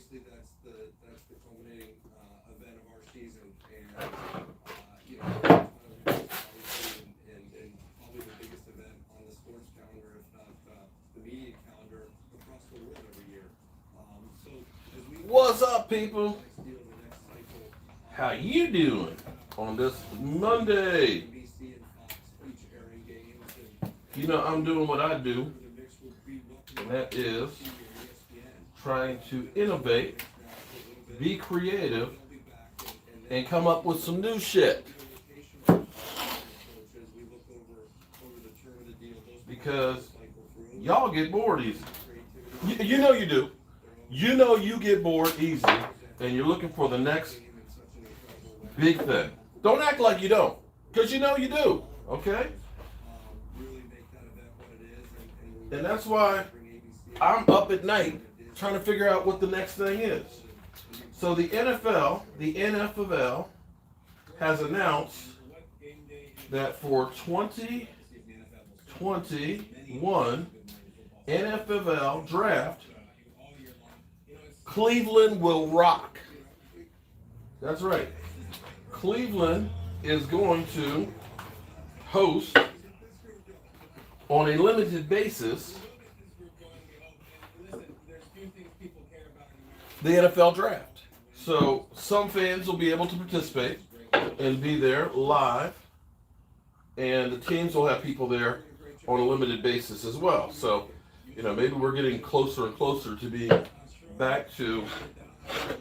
obviously that's the culminating event of our season, and you know, obviously, and probably the biggest event on the sports calendar, if not the media calendar across the world every year. So as we What's up, people? How you doing on this Monday? You know, I'm doing what I do, and that is trying to innovate, be creative, and come up with some new shit. Because y'all get bored easy. You know you do. You know you get bored easy, and you're looking for the next big thing. Don't act like you don't, because you know you do, okay? And that's why I'm up at night trying to figure out what the next thing is. So the NFL has announced that for 2021 NFL draft, Cleveland will rock. That's right. Cleveland is going to host on a limited basis the NFL draft. So some fans will be able to participate and be there live, and the teams will have people there on a limited basis as well. So, you know, maybe we're getting closer and closer to being back to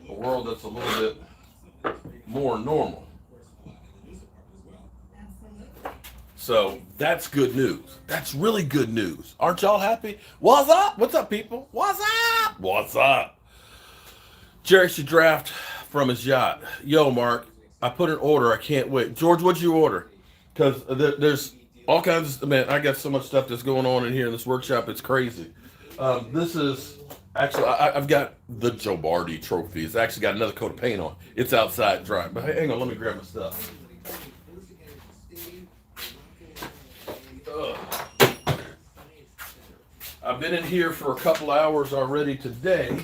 a world that's a little bit more normal. So that's good news. That's really good news. Aren't y'all happy? What's up? What's up, people? What's up? What's up? Jerry should draft from his yacht. Yo, Mark, I put an order. I can't wait. George, what'd you order? Because there's all kinds of, man, I got so much stuff that's going on in here in this workshop. It's crazy. This is, actually, I've got the Joe Bardi trophy. It's actually got another coat of paint on. It's outside dry. But hang on, let me grab my stuff. I've been in here for a couple hours already today,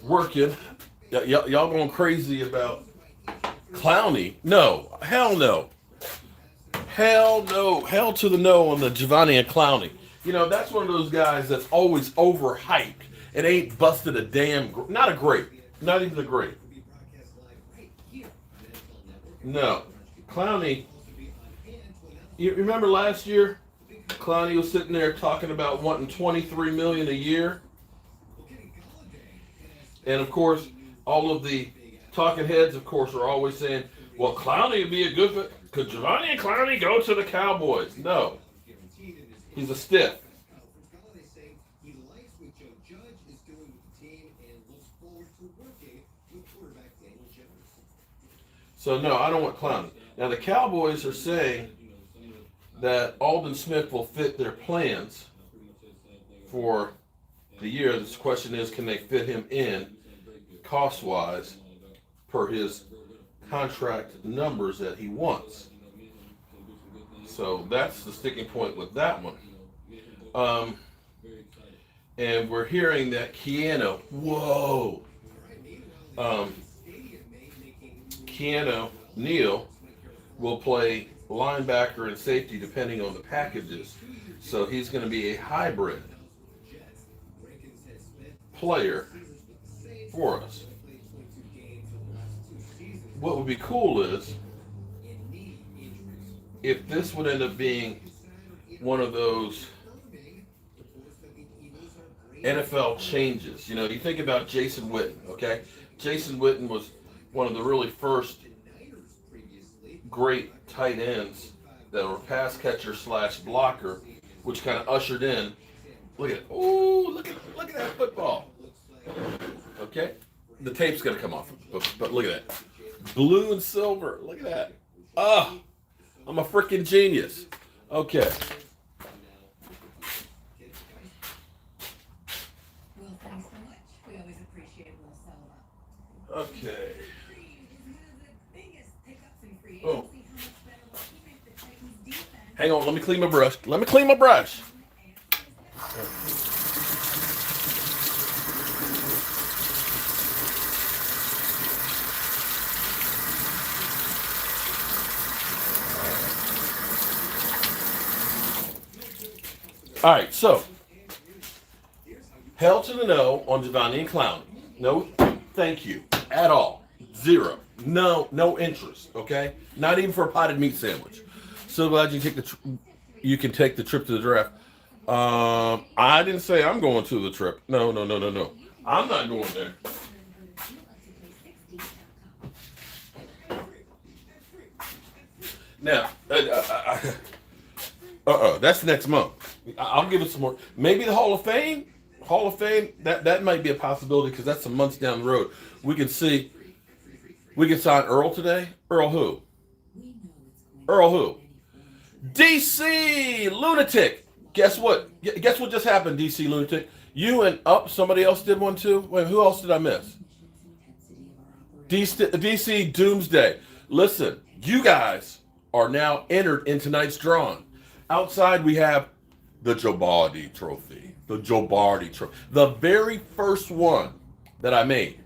working. Y'all going crazy about Clowney? No, hell no. Hell no. Hell to the no on the Giovanni and Clowney. You know, that's one of those guys that's always overhyped and ain't busted a damn, not a grape. Not even a grape. No. Clowney, you remember last year? Clowney was sitting there talking about wanting $23 million a year. And of course, all of the talking heads, of course, are always saying, well, Clowney would be a good fit. Could Giovanni and Clowney go to the Cowboys? No. He's a stiff. So, no, I don't want Clowney. Now, the Cowboys are saying that Aldon Smith will fit their plans for the year. This question is, can they fit him in cost-wise per his contract numbers that he wants? So that's the sticking point with that one. And we're hearing that Keanu Neal will play linebacker and safety depending on the packages. So he's going to be a hybrid player for us. What would be cool is if this would end up being one of those NFL changes. You know, you think about Jason Witten, okay? Jason Witten was one of the really first great tight ends that were pass catcher / blocker, which kind of ushered in. Look at it. Ooh, look at that football. Okay? The tape's going to come off, but look at that. Blue and silver. Look at that. Oh, I'm a freaking genius. Okay. Well, thanks so much. We always appreciate a little sell up. Okay. Oh. Hang on, let me clean my brush. All right, so hell to the no on Giovanni and Clowney. No, thank you at all. Zero. No interest. Okay, not even for a potted meat sandwich. So glad you can take the trip to the draft. I didn't say I'm going to the trip. No. I'm not going there. Now, that's next month. I'll give it some more. Maybe the Hall of Fame. That might be a possibility because that's some months down the road. We can see. We can sign Earl today. Earl who? Earl who? DC Lunatic. Guess what? Guess what just happened, DC Lunatic? You and somebody else did one too. Wait, who else did I miss? DC Doomsday. Listen, you guys are now entered in tonight's drawing. Outside we have the Jobardi Trophy. The Jobardi Trophy. The very first one that I made.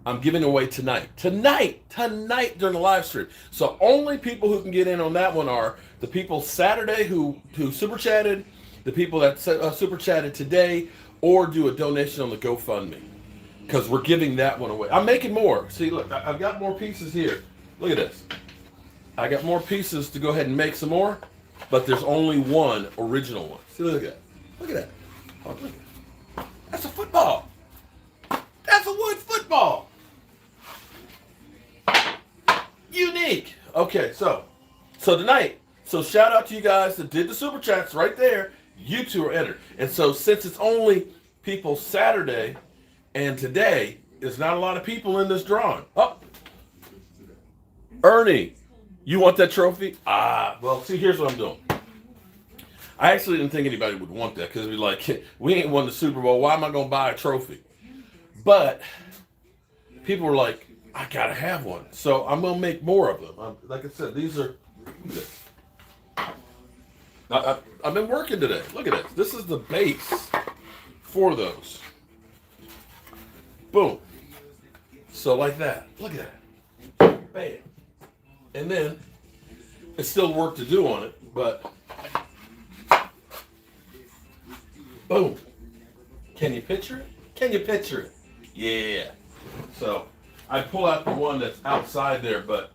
I'm giving away tonight. Tonight during the live stream. So only people who can get in on that one are the people Saturday who super chatted, the people that super chatted today, or do a donation on the GoFundMe. Because we're giving that one away. I'm making more. See, look, I've got more pieces here. Look at this. I got more pieces to go ahead and make some more, but there's only one original one. See, look at that. Look at that. Oh, look at that. That's a football. That's a wood football. Unique. Okay, so tonight, shout out to you guys that did the super chats right there. You two are entered. And so since it's only people Saturday and today, there's not a lot of people in this drawing. Oh, Ernie, you want that trophy? Well, see, here's what I'm doing. I actually didn't think anybody would want that because it'd be like, we ain't won the Super Bowl. Why am I going to buy a trophy? But people were like, I got to have one. So I'm going to make more of them. Like I said, these are... I've been working today. Look at this. This is the base for those. Boom. So like that. Look at that. Bam. And then it's still work to do on it, but boom. Can you picture it? Can you picture it? Yeah. So I pull out the one that's outside there, but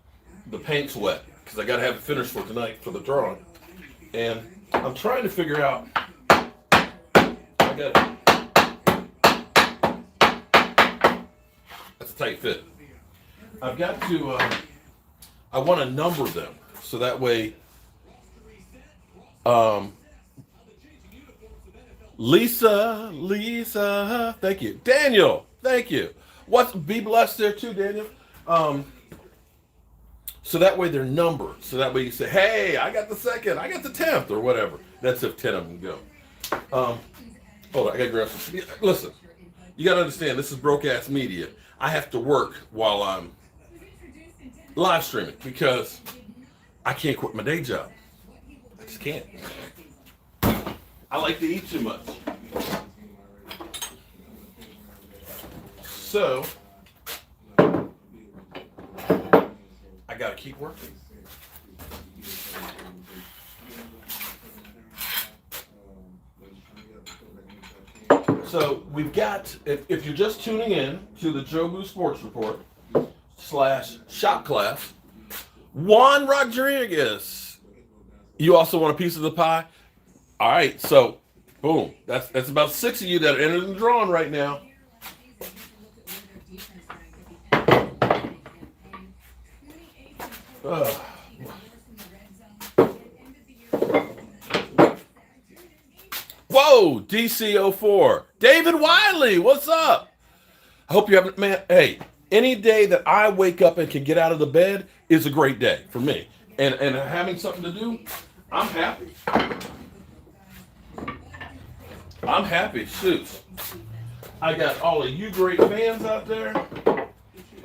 the paint's wet because I got to have it finished for tonight for the drawing. And I'm trying to figure out. I got it. That's a tight fit. I've got to. I want to number them so that way. Lisa, thank you. Daniel, thank you. Be blessed there too, Daniel. So that way they're numbered. So that way you say, hey, I got the second, I got the 10th, or whatever. That's if 10 of them go. Hold on, I gotta grab some. Listen, you gotta understand, this is broke-ass media. I have to work while I'm live streaming because I can't quit my day job. I just can't. I like to eat too much. So, I gotta keep working. So we've got, if you're just tuning in to the Jobu Sports Report / shop class, Juan Rodriguez. You also want a piece of the pie? All right, so boom. That's about 6 of you that are entering the drawing right now. Whoa, DC04. David Wiley, what's up? I hope you haven't, man. Hey, any day that I wake up and can get out of the bed is a great day for me. And having something to do, I'm happy. I'm happy. Shoot. I got all of you great fans out there.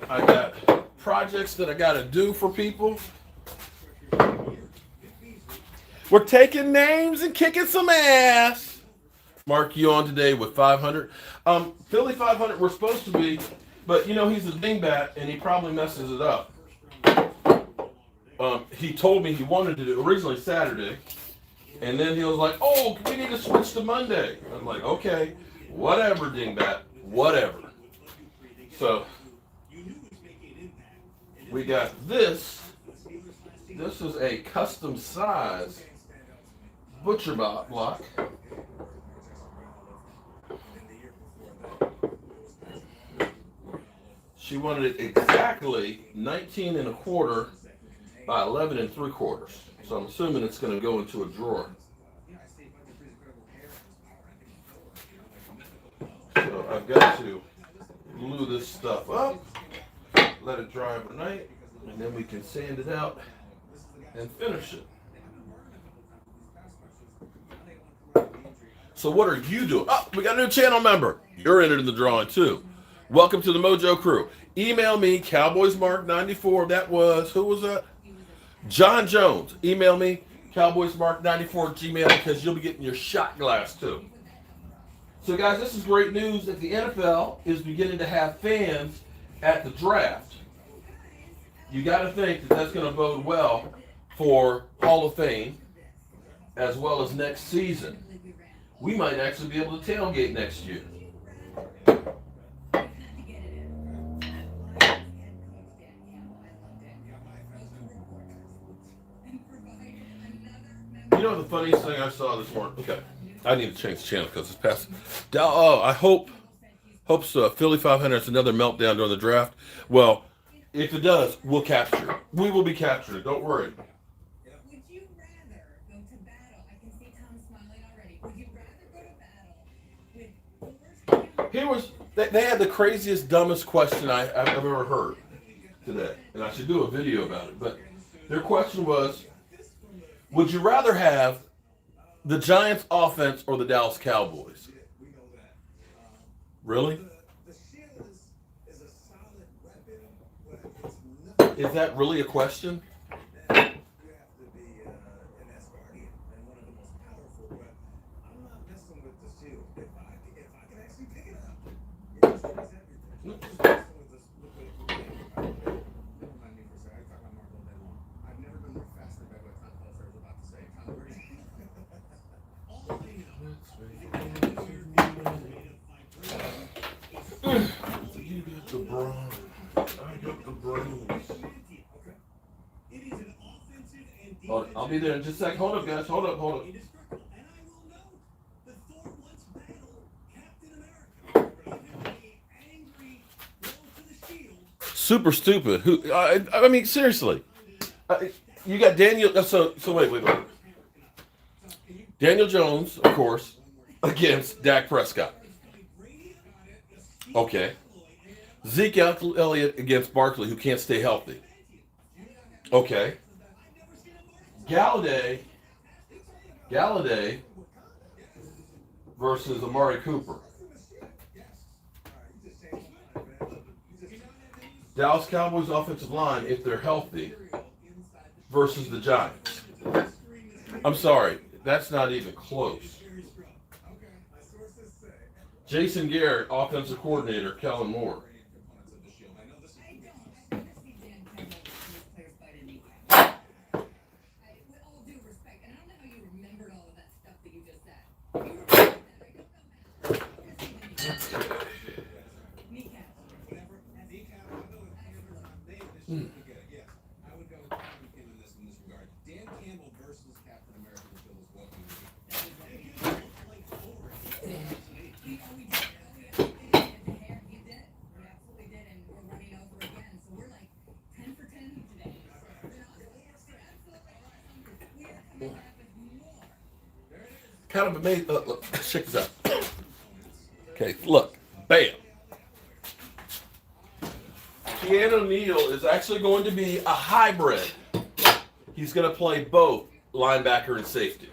I got projects that I got to do for people. We're taking names and kicking some ass. Mark, you on today with 500. Philly 500 we're supposed to be, but you know he's a dingbat and he probably messes it up. He told me he wanted to do originally Saturday, And then he was like, oh, we need to switch to Monday. I'm like, okay, whatever, dingbat, whatever. So we got this. This is a custom size butcher block. She wanted it exactly 19 and a quarter by 11 and 3/4. So I'm assuming it's going to go into a drawer. So I've got to glue this stuff up, let it dry overnight, and then we can sand it out and finish it. So what are you doing? Oh, we got a new channel member. You're entered in the drawing too. Welcome to the Mojo crew. Email me, CowboysMark94. That was, who was that? John Jones. Email me, CowboysMark94@gmail, because you'll be getting your shot glass too. So guys, this is great news that the NFL is beginning to have fans at the draft. You got to think that that's going to bode well for Hall of Fame as well as next season. We might actually be able to tailgate next year. You know the funniest thing I saw this morning? Okay, I need to change the channel because it's past. Oh, I hope Philly 500 has another meltdown during the draft. Well, if it does, we'll capture it. We will be captured. Don't worry. Would you rather go to battle? I can see Tom smiling already. Would you rather go to battle with They had the craziest, dumbest question I've ever heard today, and I should do a video about it. But their question was, would you rather have the Giants offense or the Dallas Cowboys? Really? Is that really a question? You got the brawn. I got the brains. Hold on, I'll be there in just a sec. Hold up, guys. Hold up. Super stupid. Who? I mean, seriously. You got Daniel. So wait. Daniel Jones, of course, against Dak Prescott. Okay. Zeke Elliott against Barkley, who can't stay healthy. Okay. Galladay versus Amari Cooper. Dallas Cowboys offensive line, if they're healthy, versus the Giants. I'm sorry, that's not even close. Jason Garrett, offensive coordinator, Kellen Moore. Kind of amazing. Look, check this out. Okay, look. Bam. Keanu Neal is actually going to be a hybrid. He's going to play both linebacker and safety.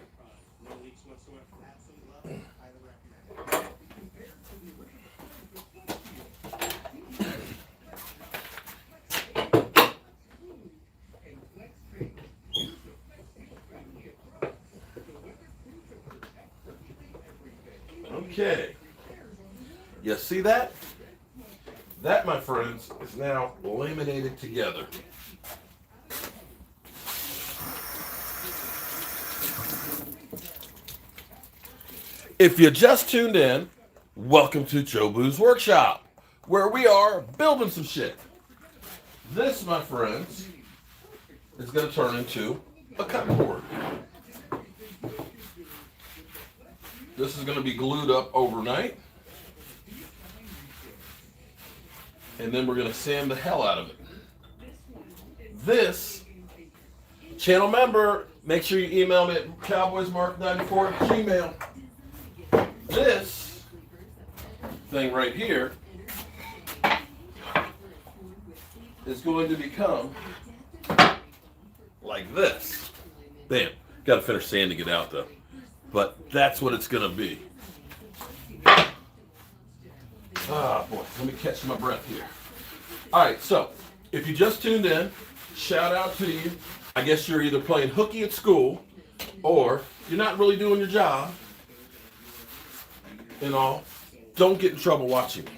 Okay. You see that? That, my friends, is now laminated together. If you just tuned in, welcome to Jobu's Workshop, where we are building some shit. This, my friends, is going to turn into a cutting board. This is going to be glued up overnight. And then we're going to sand the hell out of it. This, channel member, make sure you email me at cowboysmark94@gmail. This thing right here is going to become like this. Bam. Got to finish sanding it out though. But that's what it's going to be. Ah, boy. Let me catch my breath here. All right. So if you just tuned in, shout out to you. I guess you're either playing hooky at school or you're not really doing your job. And all. Don't get in trouble watching me.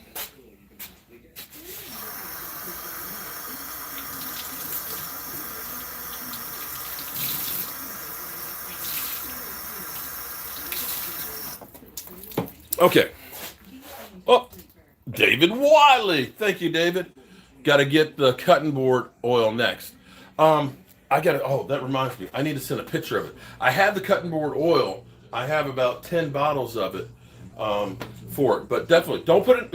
Okay. Oh, David Wiley. Thank you, David. Got to get the cutting board oil next. That reminds me. I need to send a picture of it. I have the cutting board oil. I have about 10 bottles of it for it. But definitely, don't put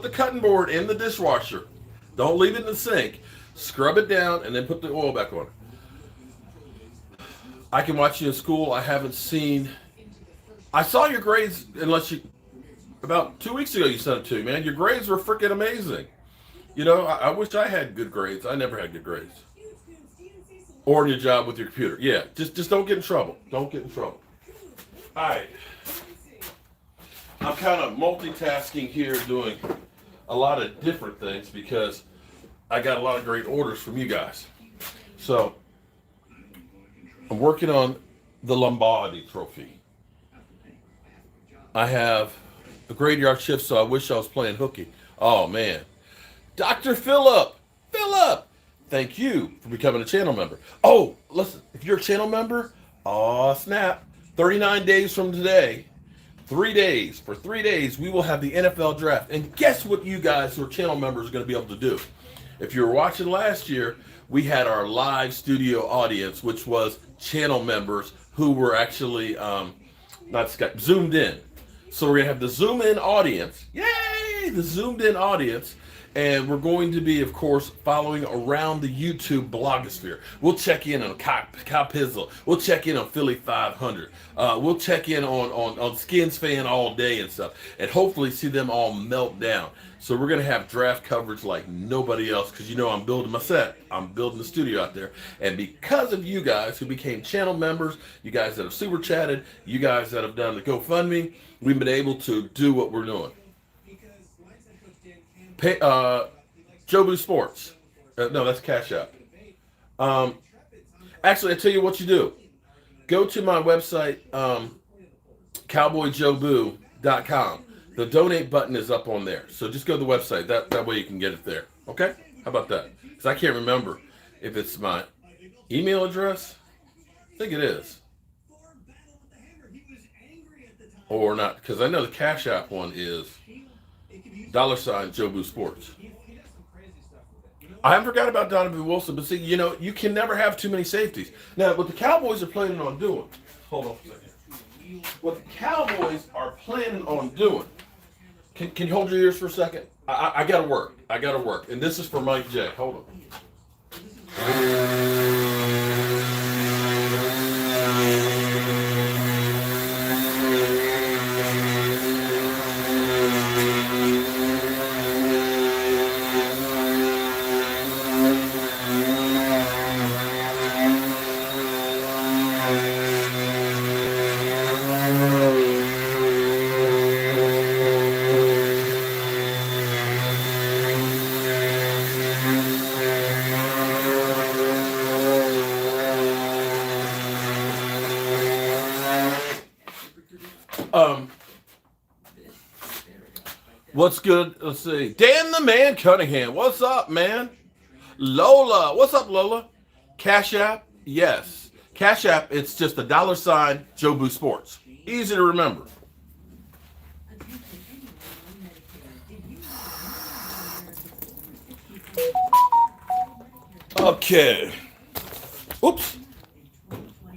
the cutting board in the dishwasher. Don't leave it in the sink. Scrub it down and then put the oil back on it. I can watch you in school. I saw your grades, about 2 weeks ago you sent it to me, man. Your grades were freaking amazing. You know, I wish I had good grades. I never had good grades. Or in your job with your computer. Yeah, just don't get in trouble. Don't get in trouble. All right. I'm kind of multitasking here, doing a lot of different things because I got a lot of great orders from you guys. So, I'm working on the Lombardi Trophy. I have a graveyard shift, so I wish I was playing hooky. Oh, man. Dr. Philip, thank you for becoming a channel member. Oh, listen, if you're a channel member, snap. 39 days from today, 3 days, for 3 days, we will have the NFL draft. And guess what you guys who are channel members are going to be able to do? If you were watching last year, we had our live studio audience, which was channel members who were actually zoomed in. So we're going to have the zoom in audience. Yay! The zoomed in audience. And we're going to be, of course, following around the YouTube blogosphere. We'll check in on Cow Pizzle. We'll check in on Philly 500. We'll check in on Skins Fan all day and stuff. And hopefully see them all melt down. So we're going to have draft coverage like nobody else. Because you know I'm building my set. I'm building the studio out there. And because of you guys who became channel members, you guys that have super chatted, you guys that have done the GoFundMe, we've been able to do what we're doing. Jobu Sports. No, that's Cash App. Actually, I tell you what you do. Go to my website, cowboyjobu.com. The donate button is up on there. So just go to the website. That way you can get it there. Okay? How about that? Because I can't remember if it's my email address. I think it is. Or not. Because I know the Cash App one is $ Jobu Sports. I haven't forgot about Donovan Wilson, but see, you know, you can never have too many safeties. Now, what the Cowboys are planning on doing, hold on a second. What the Cowboys are planning on doing, can you hold your ears for a second? I gotta work. And this is for Mike J. Hold on. What's good? Let's see. Dan the Man Cunningham. What's up, man? Lola. What's up, Lola? Cash App? Yes. Cash App, it's just $, Jobu Sports. Easy to remember. Okay. Oops.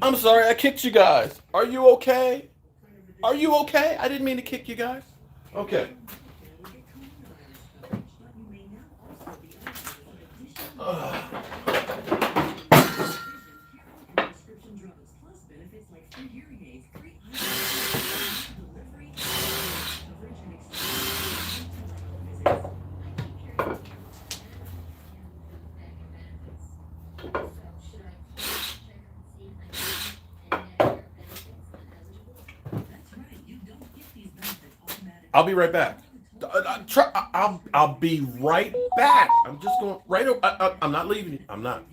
I'm sorry, I kicked you guys. Are you okay? Are you okay? I didn't mean to kick you guys. Okay. I'll be right back. I'll be right back. I'm just going right over. I'm not leaving you. I'm not.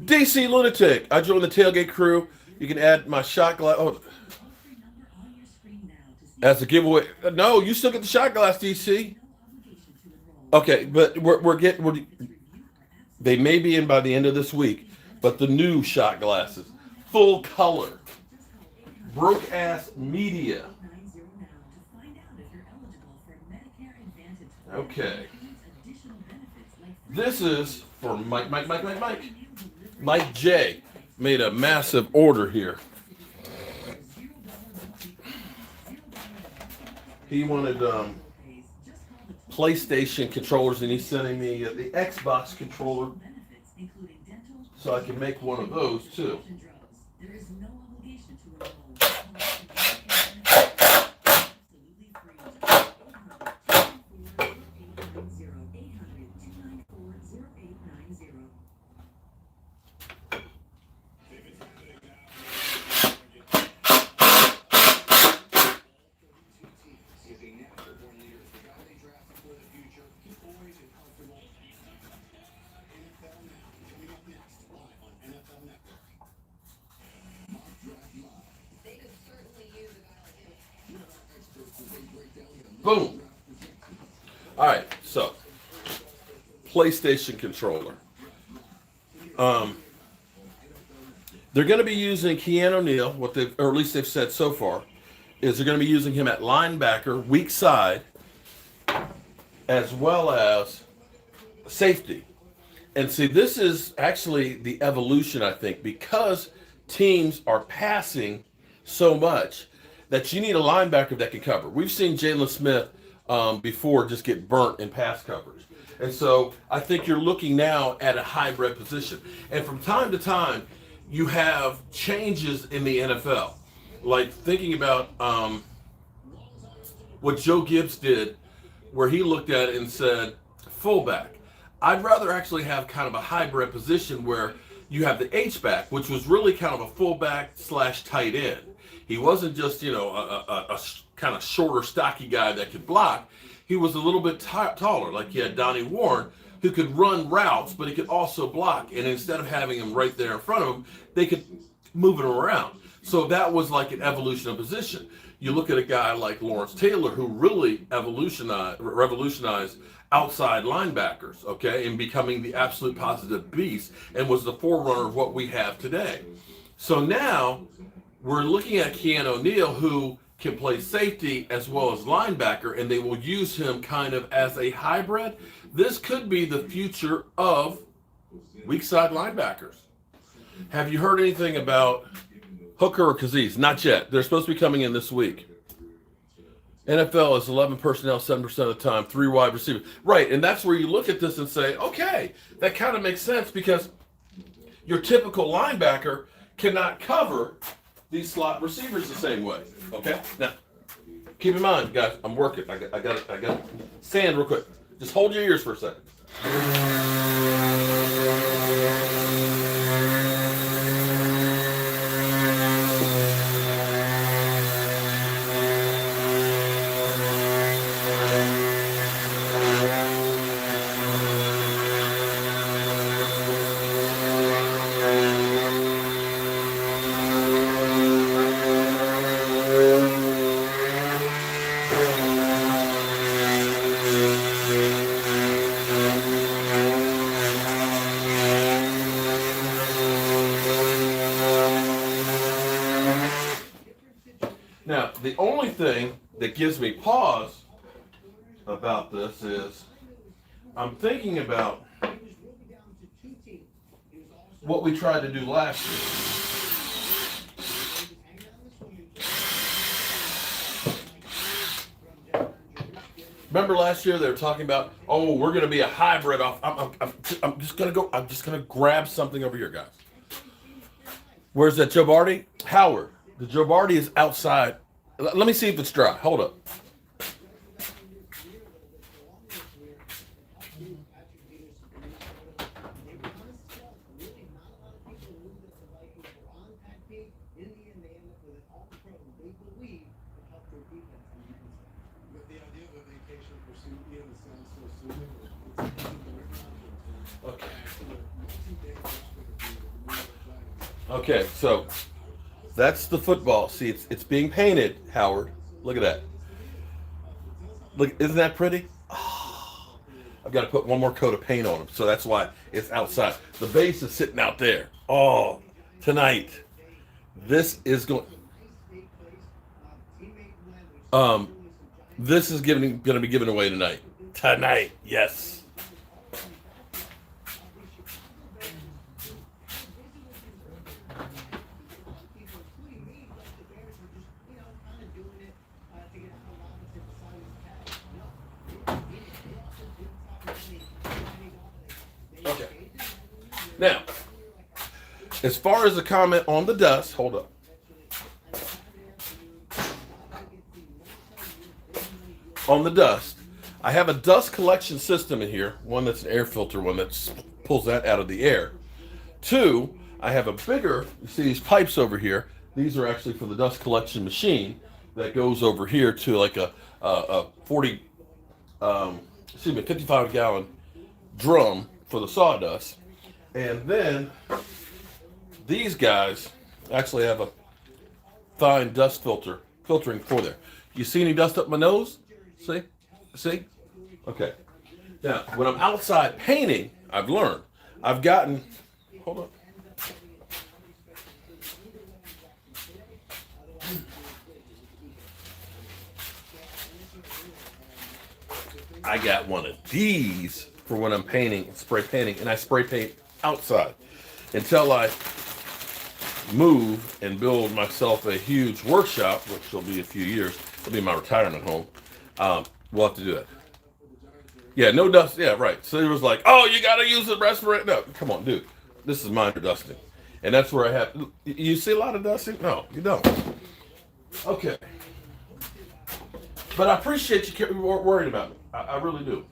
DC Lunatic. I joined the tailgate crew. You can add my shot glass. Oh, as a giveaway. No, you still get the shot glass, DC. Okay, but they may be in by the end of this week, but the new shot glasses, full color, broke ass media. Okay. This is for Mike. Mike J made a massive order here. He wanted PlayStation controllers, and he's sending me the Xbox controller so I can make one of those too. Boom. All right, so PlayStation controller. They're going to be using Keanu Neal. What they've, or at least they've said so far, is they're going to be using him at linebacker, weak side, as well as safety. And see, this is actually the evolution, I think, because teams are passing so much that you need a linebacker that can cover. We've seen Jalen Smith before just get burnt in pass coverage. And so I think you're looking now at a hybrid position. And from time to time, you have changes in the NFL. Like thinking about what Joe Gibbs did, where he looked at it and said, fullback. I'd rather actually have kind of a hybrid position where you have the H-back, which was really kind of a fullback / tight end. He wasn't just, a kind of shorter, stocky guy that could block. He was a little bit taller, like you had Donnie Warren, who could run routes, but he could also block. And instead of having him right there in front of him, they could move him around. So that was like an evolution of position. You look at a guy like Lawrence Taylor, who really revolutionized outside linebackers, okay, and becoming the absolute positive beast, and was the forerunner of what we have today. So now we're looking at Keanu Neal, who can play safety as well as linebacker, and they will use him kind of as a hybrid. This could be the future of weak side linebackers. Have you heard anything about Hooker or Kazee? Not yet. They're supposed to be coming in this week. NFL is 11 personnel, 7% of the time, 3 wide receivers. Right, and that's where you look at this and say, okay, that kind of makes sense because your typical linebacker cannot cover these slot receivers the same way. Okay? Now, keep in mind, guys, I'm working. I got sand real quick. Just hold your ears for a second. the only thing that gives me pause about this is I'm thinking about what we tried to do last year. Remember last year they were talking about, oh, we're going to be a hybrid off. I'm just going to go. I'm just going to grab something over here, guys. Where's that Joe Barty? Howard. The Joe Barty is outside. Let me see if it's dry. Hold up. Okay, so that's the football. See, it's being painted, Howard. Look at that. Look, isn't that pretty? Oh, I've got to put one more coat of paint on them, so that's why it's outside. The base is sitting out there. Oh, tonight, this is going. This is going to be given away tonight. Tonight, yes. Okay. Now, as far as the comment on the dust, hold up. On the dust, I have a dust collection system in here. One that's an air filter, one that pulls that out of the air. Two, I have a bigger, you see these pipes over here. These are actually for the dust collection machine that goes over here to like a 55-gallon drum for the sawdust. And then these guys actually have a fine dust filtering for there. You see any dust up my nose? See? See? Okay. Now, when I'm outside painting, I've learned. I've gotten, hold on. I got one of these for when I'm painting, spray painting, and I spray paint outside until I move and build myself a huge workshop, which will be a few years. It'll be my retirement home. We'll have to do that. Yeah, no dust. Yeah, right. So it was like, oh, you got to use the respirator. No, come on, dude. This is mine for dusting. And that's where I have. You see a lot of dusting? No, you don't. Okay. But I appreciate you worrying about me. I really do.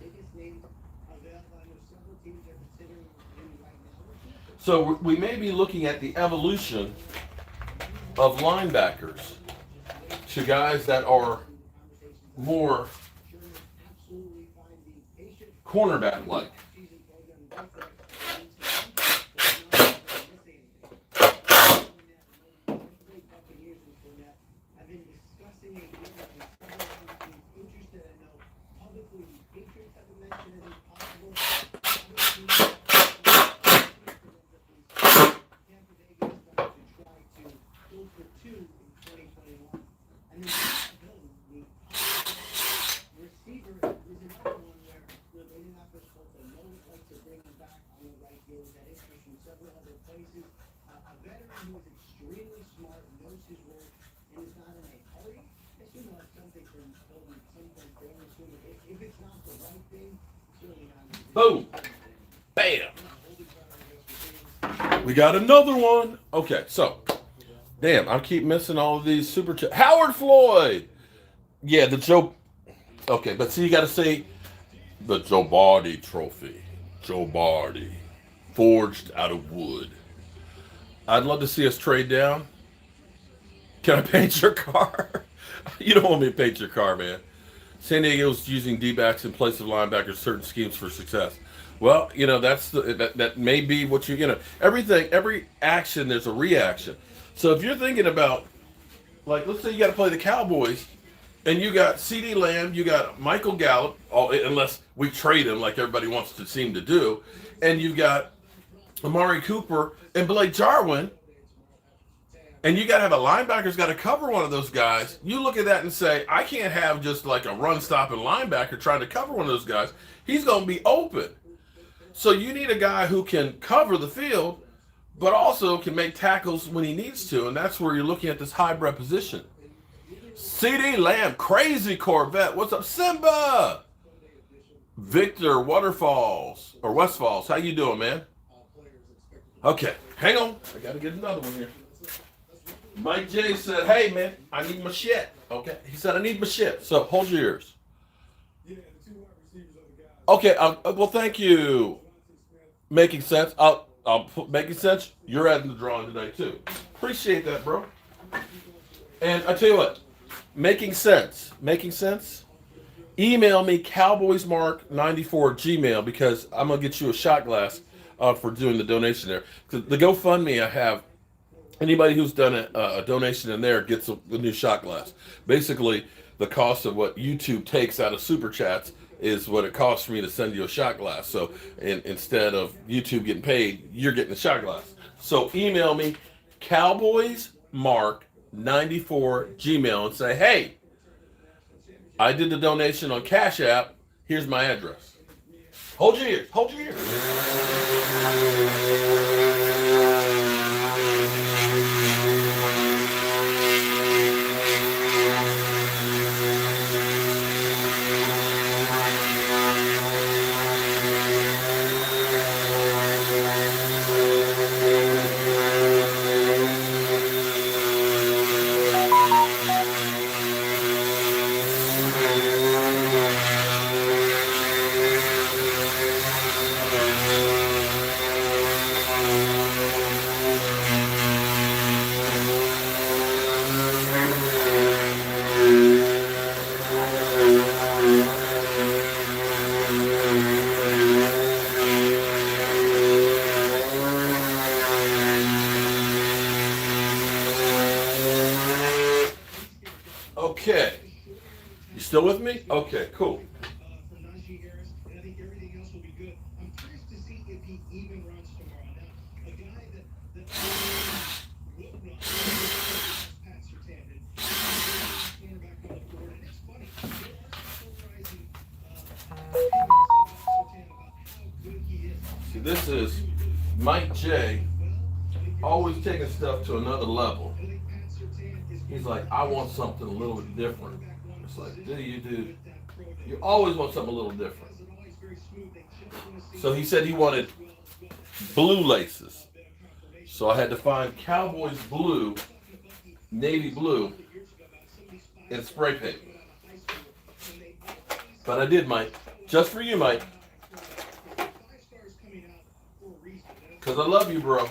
So we may be looking at the evolution of linebackers to guys that are more cornerback-like. Boom. Bam. We got another one. Okay, so, damn, I keep missing all of these super chats. Howard Floyd. Yeah, the Joe. Okay, but see, you got to say the Joe Barty trophy. Joe Barty. Forged out of wood. I'd love to see us trade down. Can I paint your car? You don't want me to paint your car, man. San Diego's using D-backs in place of linebackers, certain schemes for success. Well, you know, that may be what every action, there's a reaction. So if you're thinking about, like, let's say you got to play the Cowboys, and you got CeeDee Lamb, you got Michael Gallup, unless we trade him like everybody wants to seem to do, and you got Amari Cooper and Blake Jarwin. and you got to have a linebacker's got to cover one of those guys. You look at that and say, I can't have just like a run stopping linebacker trying to cover one of those guys. He's going to be open. So you need a guy who can cover the field, but also can make tackles when he needs to, and that's where you're looking at this hybrid position. CD Lamb, crazy Corvette. What's up, Simba? Victor Waterfalls or Westfalls, how you doing, man? Okay, hang on. I gotta get another one here. Mike J said, "Hey, man, I need my shit." Okay, he said, "I need my shit." So hold your ears. Okay, well, thank you. Making sense. I'll put making sense. You're adding the drawing today too. Appreciate that, bro. And I tell you what, making sense. Making sense. Email me cowboysmark94 Gmail because I'm gonna get you a shot glass for doing the donation there. Cause the GoFundMe I have, anybody who's done a donation in there gets a new shot glass. Basically, the cost of what YouTube takes out of super chats is what it costs for me to send you a shot glass. So instead of YouTube getting paid, you're getting a shot glass. So email me cowboysmark94 Gmail and say, hey, I did the donation on Cash App. Here's my address. Hold your ears. Hold your ears. Okay. You still with me? Okay, cool. See, this is Mike J. Always taking stuff to another level. He's like, I want something a little bit different. It's like, do you, dude? You always want something a little different. So he said he wanted blue laces. So I had to find Cowboys blue, navy blue, and spray paint. But I did, Mike. Just for you, Mike. Because I love you, bro.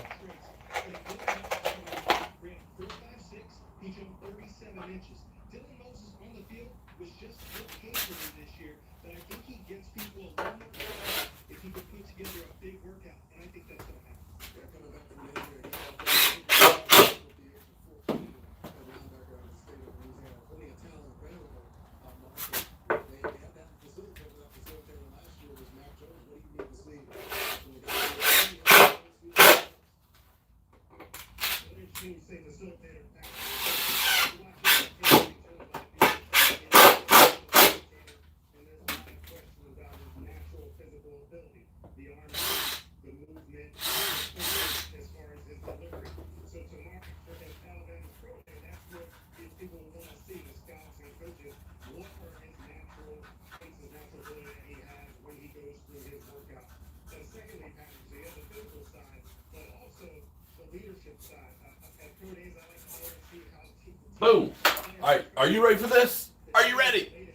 Boom. All right, are you ready for this? Are you ready?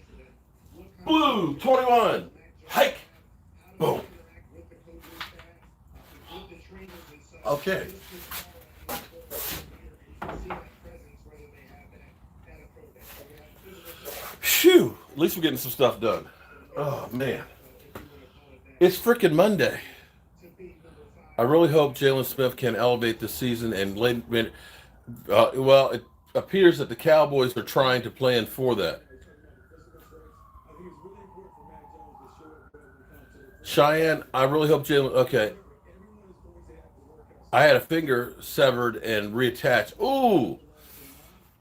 Blue 21. Hike. Boom. Okay. Phew. At least we're getting some stuff done. Oh, man. It's freaking Monday. I really hope Jalen Smith can elevate this season and well, it appears that the Cowboys are trying to plan for that. Cheyenne, I really hope Jalen. Okay. I had a finger severed and reattached. Ooh,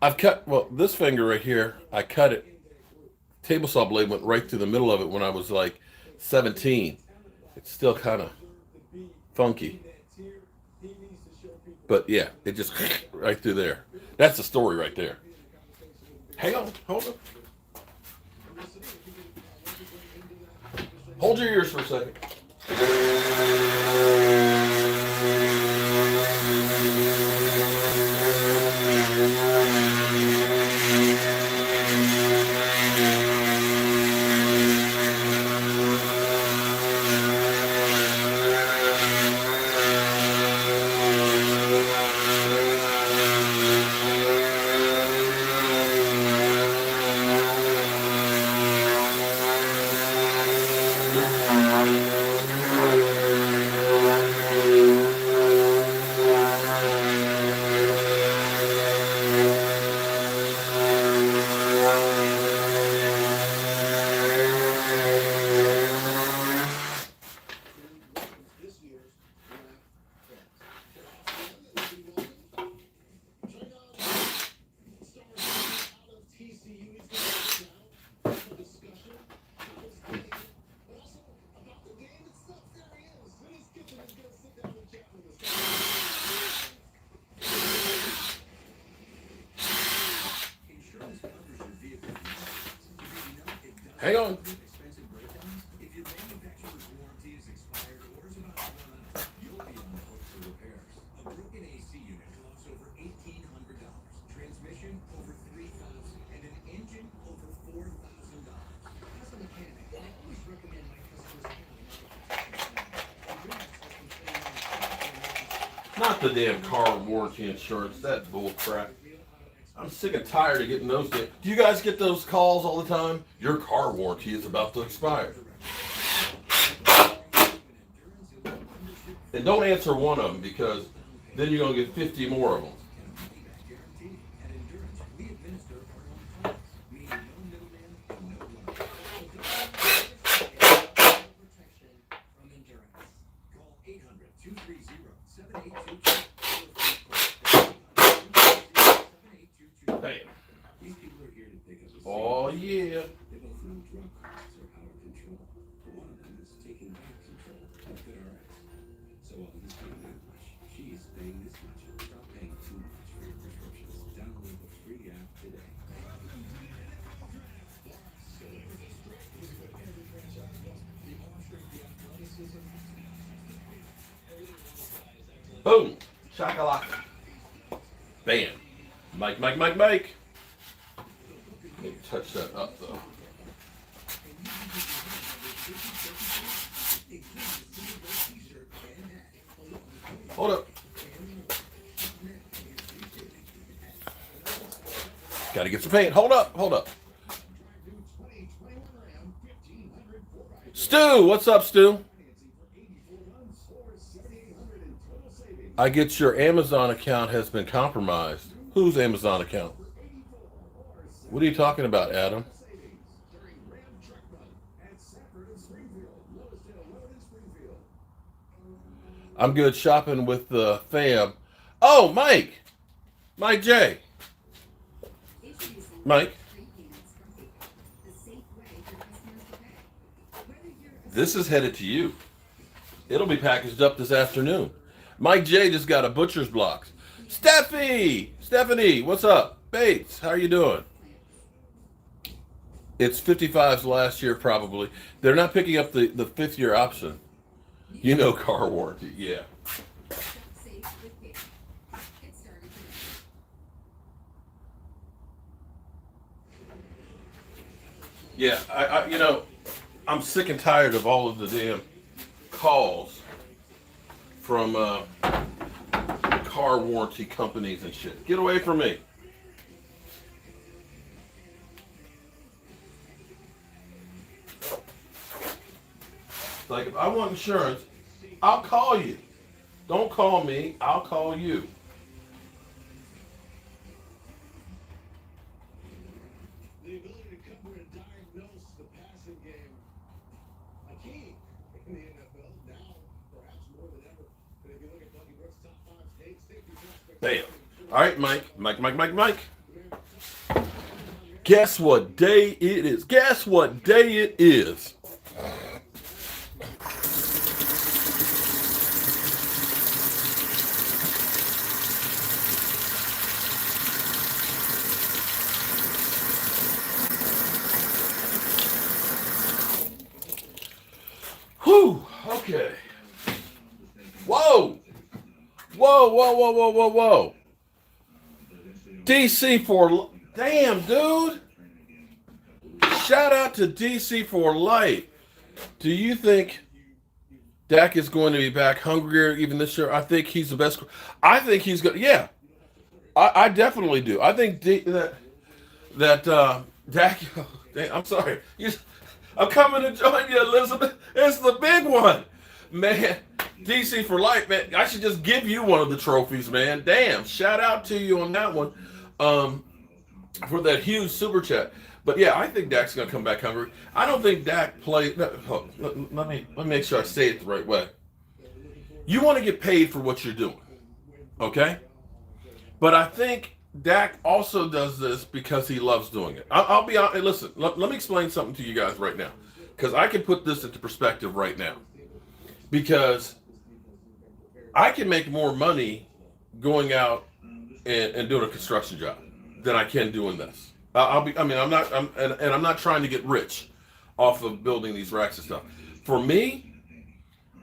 I've cut, well, this finger right here, I cut it. Table saw blade went right through the middle of it when I was like 17. It's still kind of funky. But yeah, it just right through there. That's the story right there. Hang on, hold on. Hold your ears for a second. Hang on. Expensive breakdowns? If your manufacturer's warranty is expired or is about to run out, you'll be on the hook for repairs. A broken AC unit costs over $1,800, transmission over $3,000, and an engine over $4,000. As a mechanic, I always recommend my customers handle my protection. Not the damn car warranty insurance. That bull crap. I'm sick and tired of getting those. Do you guys get those calls all the time? Your car warranty is about to expire. And don't answer one of them because then you're going to get 50 more of them. Bam. Oh, yeah. They both know drug costs are out of control. But one of them is taking back control of GoodRx. So while he's paying that much, she's paying this much. Stop paying too much for your prescriptions. Download the free app today. Boom. Shakalaka. Bam. Mike. Let me touch that up though. Hold up. Gotta get some paint. Hold up. Stu, what's up, Stu? I get your Amazon account has been compromised. Whose Amazon account? What are you talking about, Adam? I'm good shopping with the fam. Oh, Mike J. Mike. This is headed to you. It'll be packaged up this afternoon. Mike J just got a butcher's block. Stephanie, what's up? Bates, how are you doing? It's 55's last year probably. They're not picking up the 5th year option. You know car warranty, yeah. Yeah, I'm sick and tired of all of the damn calls from car warranty companies and shit. Get away from me. Like, if I want insurance, I'll call you. Don't call me, I'll call you. The ability to cover and diagnose the passing game, a key in the NFL now, perhaps more than ever. But if you look at Bucky Brooks' top 5 Bam. All right, Mike. Guess what day it is? Guess what day it is? Whew. Okay. Whoa. Whoa. DC for... Damn, dude. Shout out to DC for life. Do you think Dak is going to be back hungrier even this year? I think he's the best. I think he's good. Yeah, I definitely do. I think Dak. I'm sorry. I'm coming to join you, Elizabeth. It's the big one, man. DC for life, man. I should just give you one of the trophies, man. Damn. Shout out to you on that one, for that huge super chat. But yeah, I think Dak's gonna come back hungry. I don't think Dak played. Let me make sure I say it the right way. You want to get paid for what you're doing, okay? But I think Dak also does this because he loves doing it. I'll be honest. Listen, let me explain something to you guys right now, because I can put this into perspective right now. Because I can make more money going out and doing a construction job than I can doing this. I'm not trying to get rich off of building these racks and stuff. For me,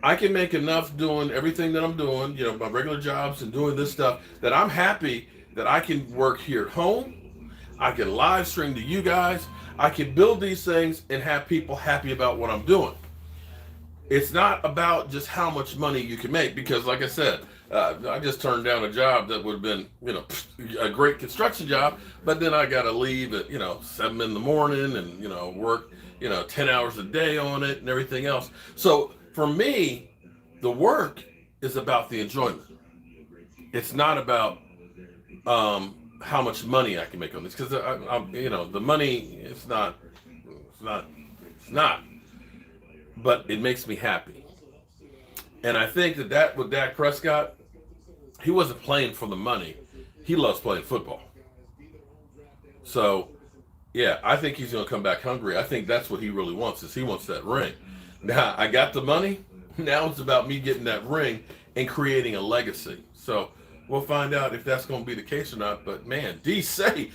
I can make enough doing everything that I'm doing, my regular jobs and doing this stuff, that I'm happy that I can work here at home. I can live stream to you guys. I can build these things and have people happy about what I'm doing. It's not about just how much money you can make, because like I said, I just turned down a job that would have been, a great construction job, but then I got to leave at, 7 in the morning and, work, 10 hours a day on it and everything else. So for me, the work is about the enjoyment. It's not about how much money I can make on this, because the money, it's not, but it makes me happy. And I think that with Dak Prescott, he wasn't playing for the money. He loves playing football. So, yeah, I think he's going to come back hungry. I think that's what he really wants, is he wants that ring. Now, I got the money. Now it's about me getting that ring and creating a legacy. So we'll find out if that's going to be the case or not. But, man, DC,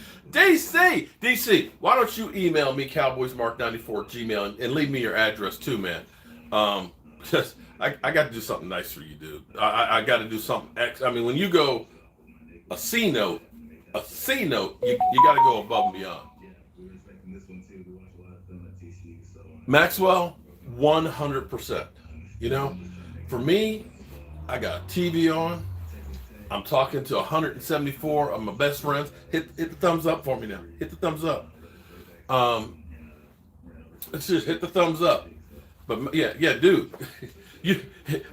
why don't you email me, cowboysmark94@gmail, and leave me your address too, man. Because I got to do something nice for you, dude. I got to do something when you go a C note, you got to go above and beyond. Maxwell, 100%. For me, I got TV on. I'm talking to 174 of my best friends. Hit the thumbs up for me now. Hit the thumbs up. Let's just hit the thumbs up. But yeah, dude.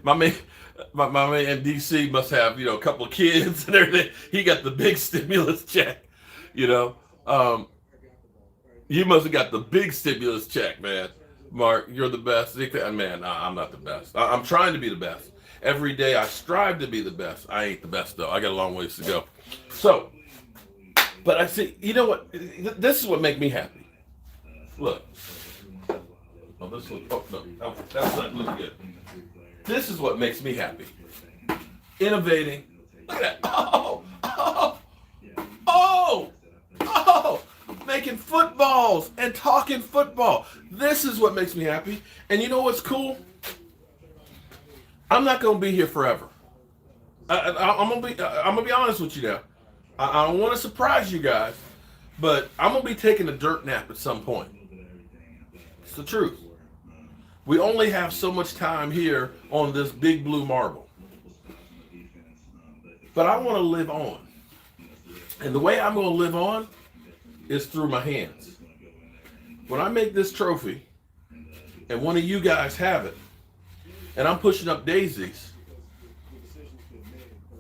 My man in DC must have, a couple of kids and everything. He got the big stimulus check, You must have got the big stimulus check, man. Mark, you're the best. Man, I'm not the best. I'm trying to be the best. Every day I strive to be the best. I ain't the best, though. I got a long ways to go. So, but I see, you know what? This is what makes me happy. Look. Oh, this one. Oh, no. That's not looking good. This is what makes me happy. Innovating. Look at that. Making footballs and talking football. This is what makes me happy. And you know what's cool? I'm not going to be here forever. I'm gonna be honest with you now. I don't want to surprise you guys, but I'm going to be taking a dirt nap at some point. It's the truth. We only have so much time here on this big blue marble. But I want to live on. And the way I'm going to live on is through my hands. When I make this trophy, and one of you guys have it, and I'm pushing up daisies,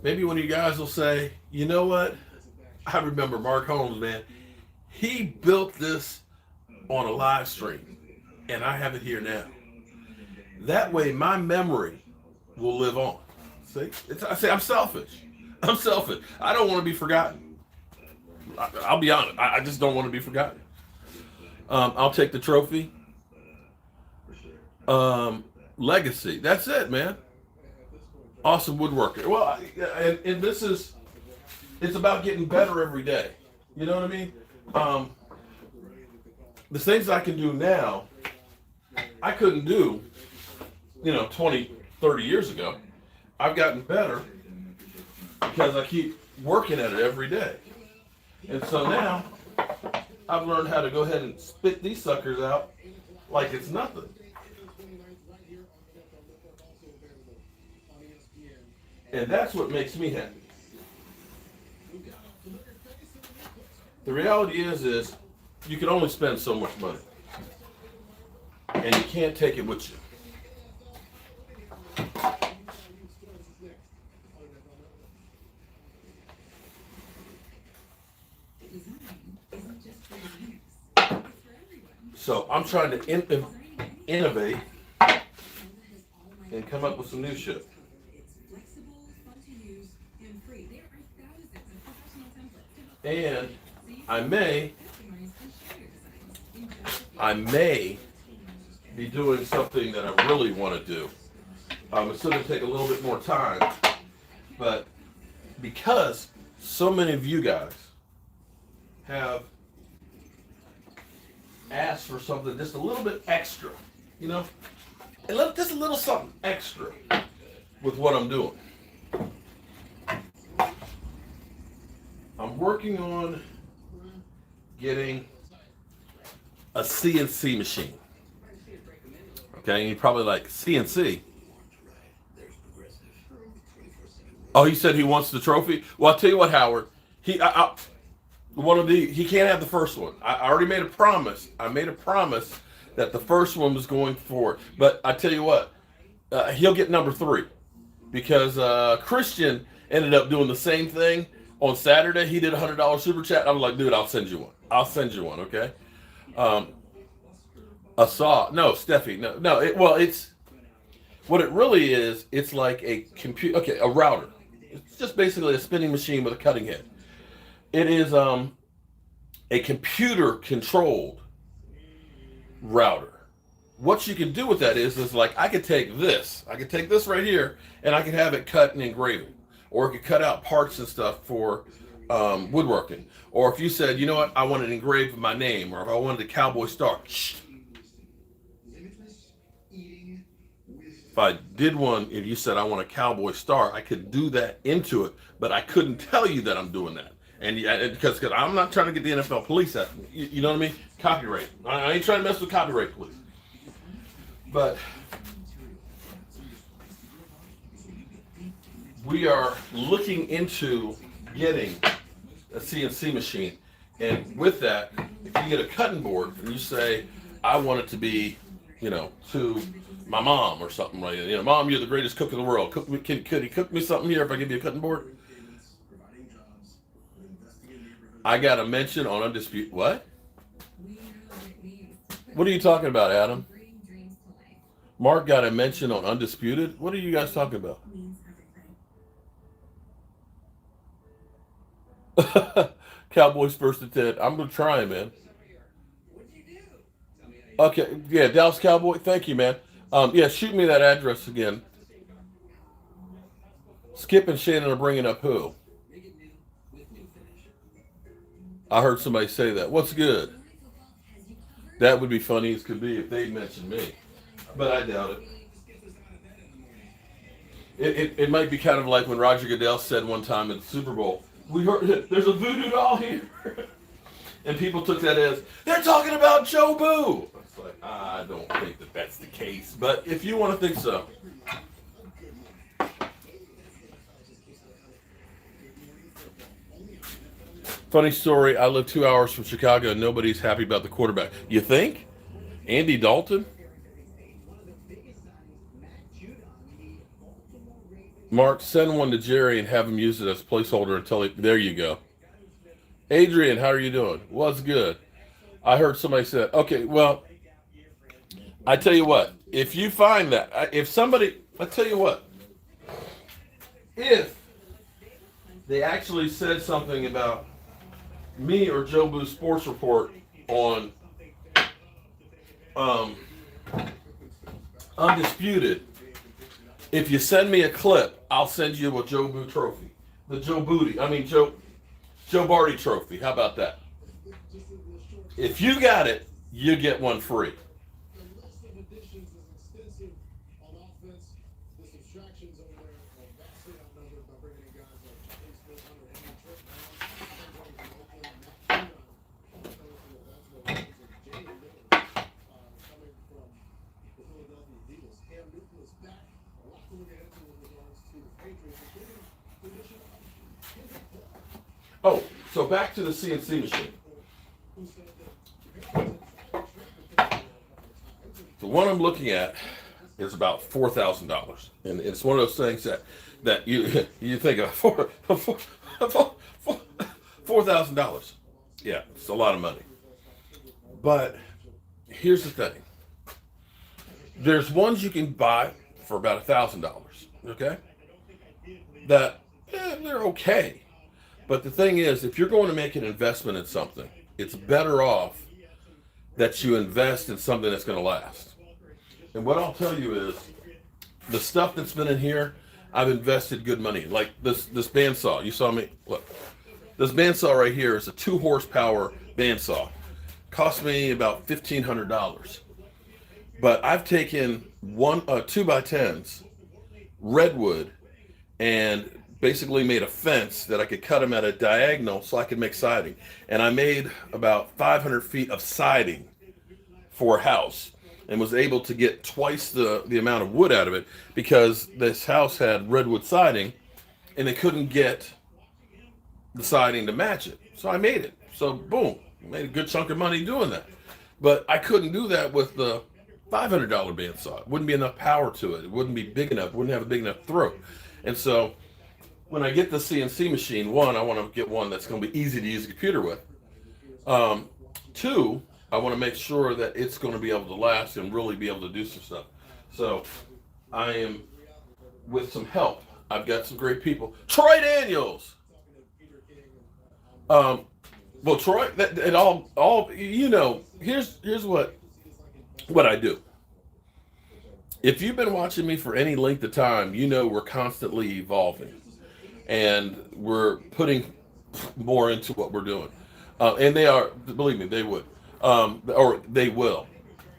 maybe one of you guys will say, you know what? I remember Mark Holmes, man. He built this on a live stream, and I have it here now. That way, my memory will live on. See? I say I'm selfish. I'm selfish. I don't want to be forgotten. I'll be honest. I just don't want to be forgotten. I'll take the trophy. Legacy. That's it, man. Awesome woodworker. Well, and this is, it's about getting better every day. You know what I mean? The things I can do now, I couldn't do, 20, 30 years ago. I've gotten better because I keep working at it every day. And so now I've learned how to go ahead and spit these suckers out like it's nothing. And that's what makes me happy. The reality is you can only spend so much money. And you can't take it with you. So I'm trying to innovate and come up with some new shit. And I may be doing something that I really want to do. It's going to take a little bit more time, but because so many of you guys have asked for something just a little bit extra, just a little something extra with what I'm doing. I'm working on getting a CNC machine. Okay, you're probably like, CNC? Oh, he said he wants the trophy? Well, I'll tell you what, Howard. He can't have the first one. I already made a promise. I made a promise that the first one was going forward. But I tell you what, he'll get number 3. Because Christian ended up doing the same thing on Saturday. He did a $100 super chat. I was like, dude, I'll send you one. Okay? A saw. No, Steffi. No. It's what it really is. It's like a computer. Okay, a router. It's just basically a spinning machine with a cutting head. It is a computer-controlled router. What you can do with that is like I could take this right here, and I could have it cut and engrave it, or it could cut out parts and stuff for woodworking. Or if you said, you know what, I want it engraved with my name, or if I wanted a Cowboy star. If I did one, if you said I want a Cowboy star, I could do that into it, but I couldn't tell you that I'm doing that. And because I'm not trying to get the NFL police at me. You know what I mean? Copyright. I ain't trying to mess with copyright police. But we are looking into getting a CNC machine. And with that, if you get a cutting board and you say, I want it to be, to my mom or something like that. Mom, you're the greatest cook in the world. Could you cook me something here if I give you a cutting board? I got a mention on Undisputed. What? What are you talking about, Adam? Mark got a mention on Undisputed? What are you guys talking about? Cowboys first and 10. I'm going to try, man. Okay, yeah, Dallas Cowboy. Thank you, man. Yeah, shoot me that address again. Skip and Shannon are bringing up who? I heard somebody say that. What's good? That would be funny as could be if they mentioned me. But I doubt it. It might be kind of like when Roger Goodell said one time at the Super Bowl, we heard there's a voodoo doll here. And people took that as, they're talking about Jobu. It's like, I don't think that that's the case. But if you want to think so. Funny story, I live 2 hours from Chicago and nobody's happy about the quarterback. You think? Andy Dalton? Mark, send one to Jerry and have him use it as a placeholder until there you go. Adrian, how are you doing? What's good? I heard somebody said, okay, well, I tell you what, if you find that, I tell you what, if they actually said something about me or Jobu Sports Report on um, Undisputed. If you send me a clip, I'll send you a Jobu trophy. The Joe Barty trophy. How about that? If you got it, you get one free. The list of additions is extensive on offense. The subtractions over there are vastly outnumbered by bringing in guys like James Smith, Hunter Henry, Trent Brown, from Oakland, Matt Judon, coming from the Baltimore Ravens, and Jalen Miller coming from the Philadelphia Eagles. Cam Newton is back. A lot to look ahead to in regards to the Patriots, including the addition of Kendrick Bourne, Oh, so back to the CNC machine. who said that the Patriots had tried to trade for Kendrick Bourne a couple of times. The one I'm looking at is about $4,000, and it's one of those things that you think of $4,000. Yeah, it's a lot of money. But here's the thing: there's ones you can buy for about $1,000. Okay, they're okay. But the thing is, if you're going to make an investment in something, it's better off that you invest in something that's going to last. And what I'll tell you is, the stuff that's been in here, I've invested good money. Like this bandsaw. You saw me? Look. This bandsaw right here is a 2 horsepower bandsaw. Cost me about $1,500. But I've taken 2x10s, redwood, and basically made a fence that I could cut them at a diagonal so I could make siding. And I made about 500 feet of siding for a house, and was able to get twice the amount of wood out of it because this house had redwood siding and they couldn't get the siding to match it. So I made it. So boom, made a good chunk of money doing that. But I couldn't do that with the $500 bandsaw. It wouldn't be enough power to it. It wouldn't be big enough. It wouldn't have a big enough throat. And so when I get the CNC machine, one, I want to get one that's going to be easy to use a computer with. Two, I want to make sure that it's going to be able to last and really be able to do some stuff. So I am, with some help, I've got some great people. Troy Daniels. Well, Troy, it all you know. Here's what I do. If you've been watching me for any length of time, you know we're constantly evolving, and we're putting more into what we're doing. And they are, believe me, they would. Or they will.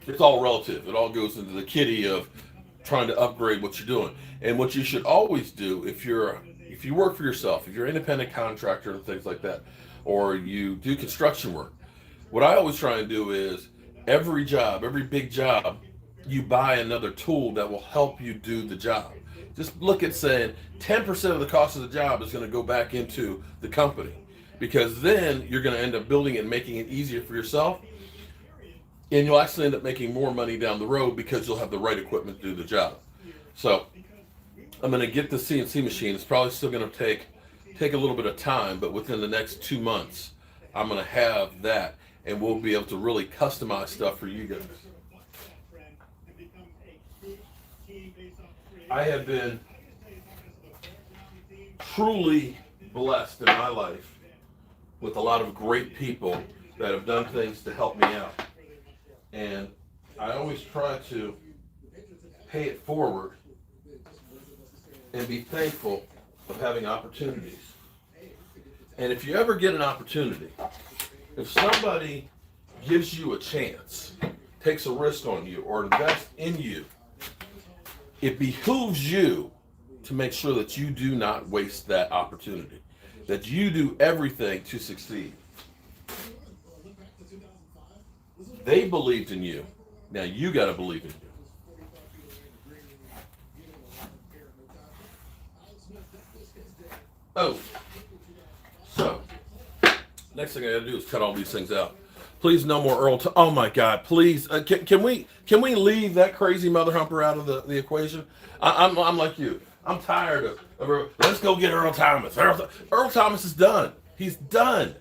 It's all relative. It all goes into the kitty of trying to upgrade what you're doing. And what you should always do if you work for yourself, if you're an independent contractor and things like that, or you do construction work, what I always try and do is every big job, you buy another tool that will help you do the job. Just look at saying 10% of the cost of the job is going to go back into the company, because then you're going to end up building it and making it easier for yourself. And you'll actually end up making more money down the road because you'll have the right equipment to do the job. So I'm going to get the CNC machine. It's probably still going to take a little bit of time, but within the next 2 months, I'm going to have that, and we'll be able to really customize stuff for you guys. I have been truly blessed in my life with a lot of great people that have done things to help me out. And I always try to pay it forward and be thankful of having opportunities. And if you ever get an opportunity, if somebody gives you a chance, takes a risk on you, or invests in you, it behooves you to make sure that you do not waste that opportunity, that you do everything to succeed. They believed in you. Now you got to believe in you. Oh, so next thing I got to do is cut all these things out. Please, no more Earl. Oh my God! Please, can we leave that crazy mother humper out of the equation? I'm like you. I'm tired of let's go get Earl Thomas. Earl Thomas is done. He's done.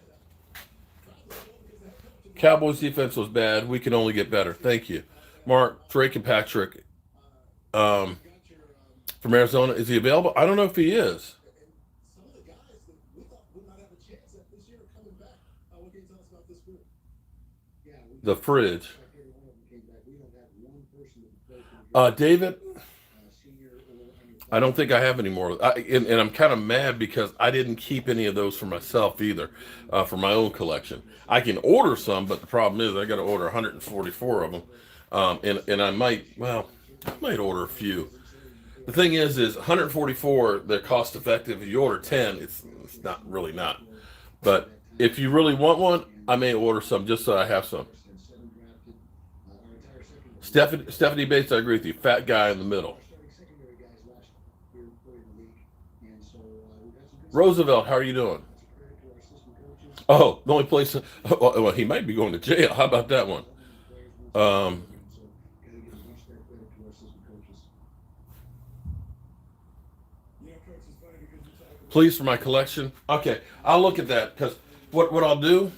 Cowboys defense was bad. We can only get better. Thank you, Mark, Drake, and Patrick. From Arizona, is he available? I don't know if he is. back. What can you tell us about this group? Yeah, The fridge. every one of them came back. We don't have one person that played for the David, senior or I don't think I have any more. And I'm kind of mad because I didn't keep any of those for myself either, for my own collection. I can order some, but the problem is I got to order 144 of them. And I might order a few. The thing is 144, they're cost effective. If you order 10, it's not really not. But if you really want one, I may order some just so I have some. Stephanie Bates, I agree with you. Fat guy in the middle. Roosevelt, how are you doing? Oh, the only place. Well, he might be going to jail. How about that one? Please for my collection. Okay, I'll look at that because what I'll do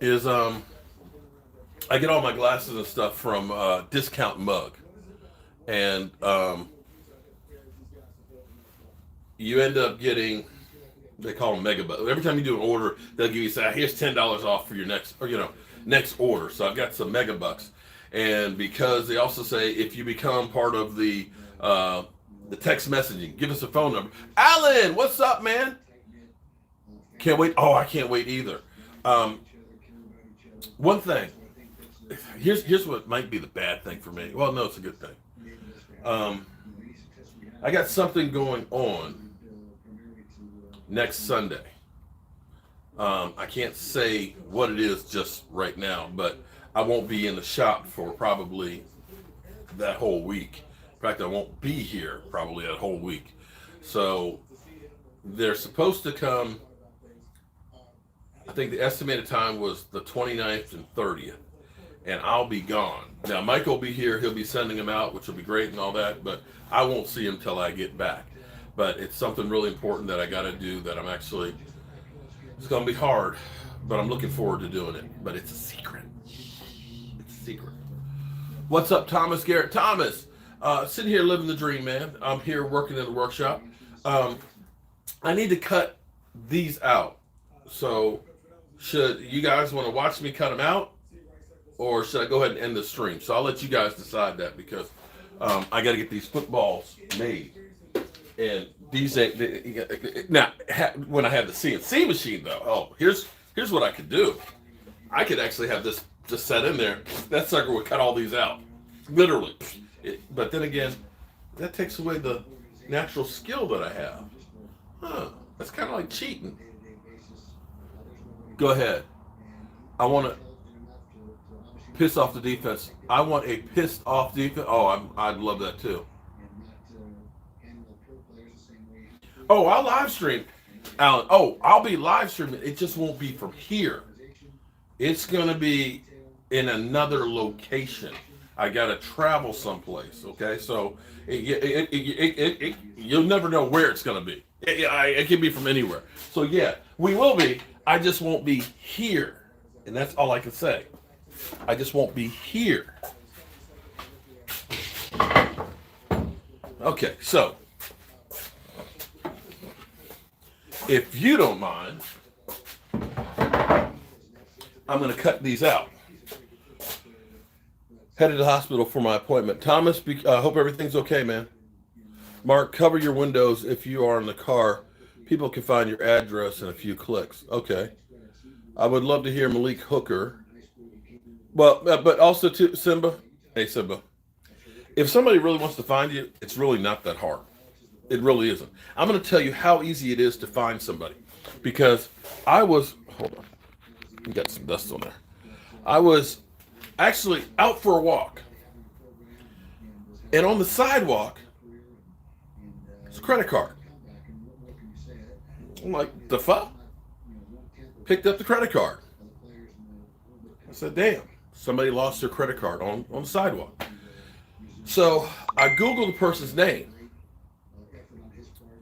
is I get all my glasses and stuff from Discount Mug, and you end up getting, they call them mega bucks. Every time you do an order, they'll give you, say, here's $10 off for your next next order. So I've got some mega bucks, and because they also say if you become part of the text messaging, give us a phone number. Alan, what's up, man? Can't wait. Oh, I can't wait either. One thing. Here's what might be the bad thing for me. Well, no, it's a good thing. I got something going on next Sunday. I can't say what it is just right now, but I won't be in the shop for probably that whole week. In fact, I won't be here probably that whole week. So they're supposed to come, I think the estimated time was the 29th and 30th, and I'll be gone. Now, Mike will be here. He'll be sending them out, which will be great and all that, but I won't see him till I get back. But it's something really important that I got to do that I'm actually, it's going to be hard, but I'm looking forward to doing it. But it's a secret. It's a secret. What's up, Thomas Garrett? Thomas, sitting here living the dream, man. I'm here working in the workshop. I need to cut these out. So should you guys want to watch me cut them out, or should I go ahead and end the stream? So I'll let you guys decide that, because I got to get these footballs made. And these now when I have the CNC machine though, here's what I could do. I could actually have this just set in there. That sucker would cut all these out, literally. But then again, that takes away the natural skill that I have. That's kind of like cheating. Go ahead. I want to piss off the defense. I want a pissed off defense. Oh, I'd love that too. Oh, I'll live stream, Alan. Oh, I'll be live streaming. It just won't be from here. It's going to be in another location. I got to travel someplace, okay? So you'll never know where it's going to be. It can be from anywhere. So, yeah, we will be. I just won't be here. And that's all I can say. I just won't be here. Okay, so if you don't mind, I'm going to cut these out. Headed to the hospital for my appointment. Thomas, hope everything's okay, man. Mark, cover your windows if you are in the car. People can find your address in a few clicks. Okay. I would love to hear Malik Hooker. Well, but also to Simba. Hey, Simba. If somebody really wants to find you, it's really not that hard. It really isn't. I'm going to tell you how easy it is to find somebody. Because hold on. You got some dust on there. I was actually out for a walk. And on the sidewalk, it's a credit card. I'm like, the fuck? Picked up the credit card. I said, damn, somebody lost their credit card on the sidewalk. So I Googled the person's name,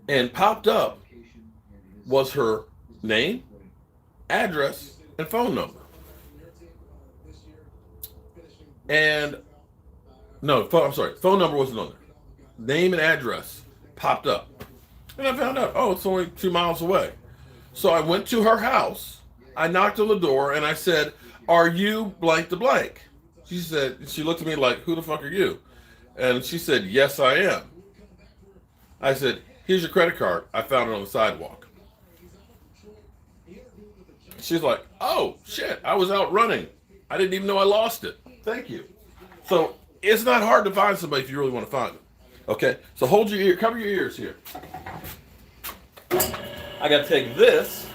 and popped up was her name, address, and phone number. And no, phone number wasn't on there. Name and address popped up. And I found out, it's only 2 miles away. So I went to her house I knocked on the door and I said, "Are you blank to blank?" She looked at me like, "Who the fuck are you?" And she said, "Yes, I am." I said, "Here's your credit card. I found it on the sidewalk." She's like, "Oh, shit, I was out running. I didn't even know I lost it. Thank you." So it's not hard to find somebody if you really want to find them. Okay, so hold your ear, cover your ears here. I got to take this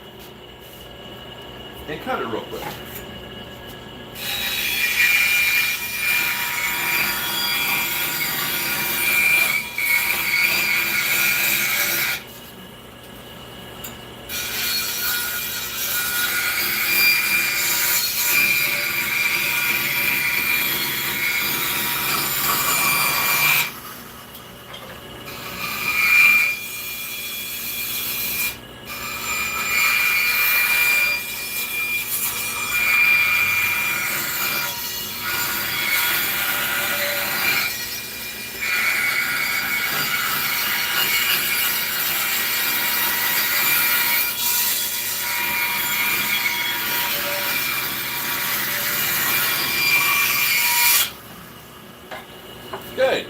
and cut it real quick. Okay,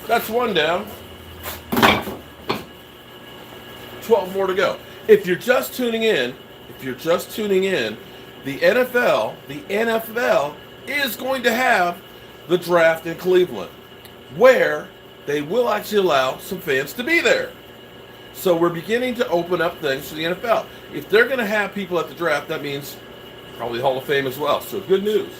that's one down. 12 more to go. If you're just tuning in, the NFL is going to have the draft in Cleveland, where they will actually allow some fans to be there. So we're beginning to open up things for the NFL. If they're going to have people at the draft, that means probably Hall of Fame as well. So good news.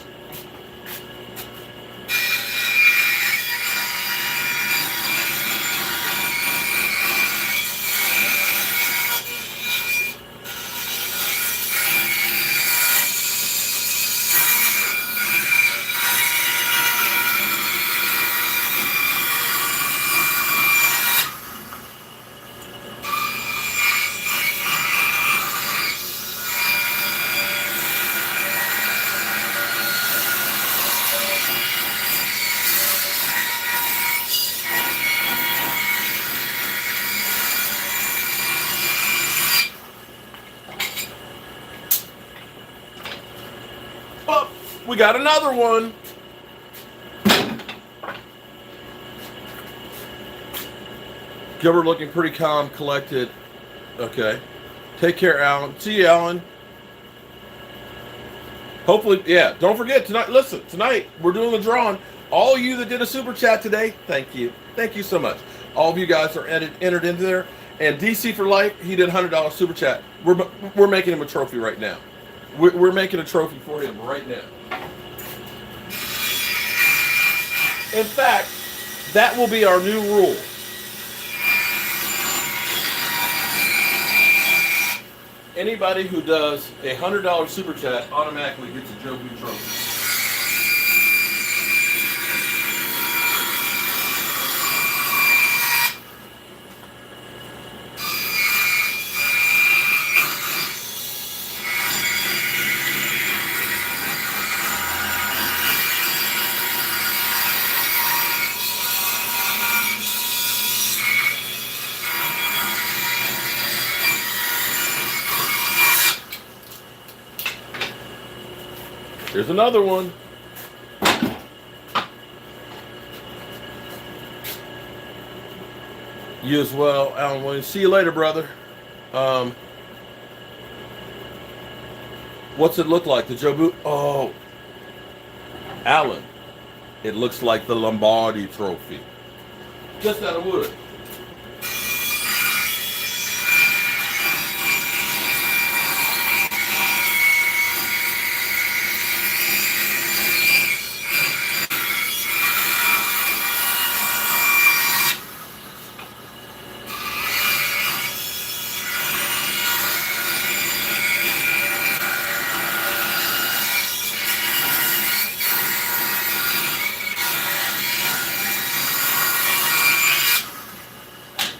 Oh, we got another one. Gilbert looking pretty calm, collected. Okay. Take care, Alan. See you, Alan. Hopefully, yeah. Don't forget tonight. Listen, tonight we're doing the drawing. All you that did a super chat today, thank you. Thank you so much. All of you guys are entered into there. And DC for Life, he did $100 super chat. We're making him a trophy right now. We're making a trophy for him right now. In fact, that will be our new rule. Anybody who does a $100 super chat automatically gets a Jobu trophy. Here's another one. You as well, Alan Williams. See you later, brother. What's it look like? The Jobu? Oh, Alan. It looks like the Lombardi Trophy. Just out of wood.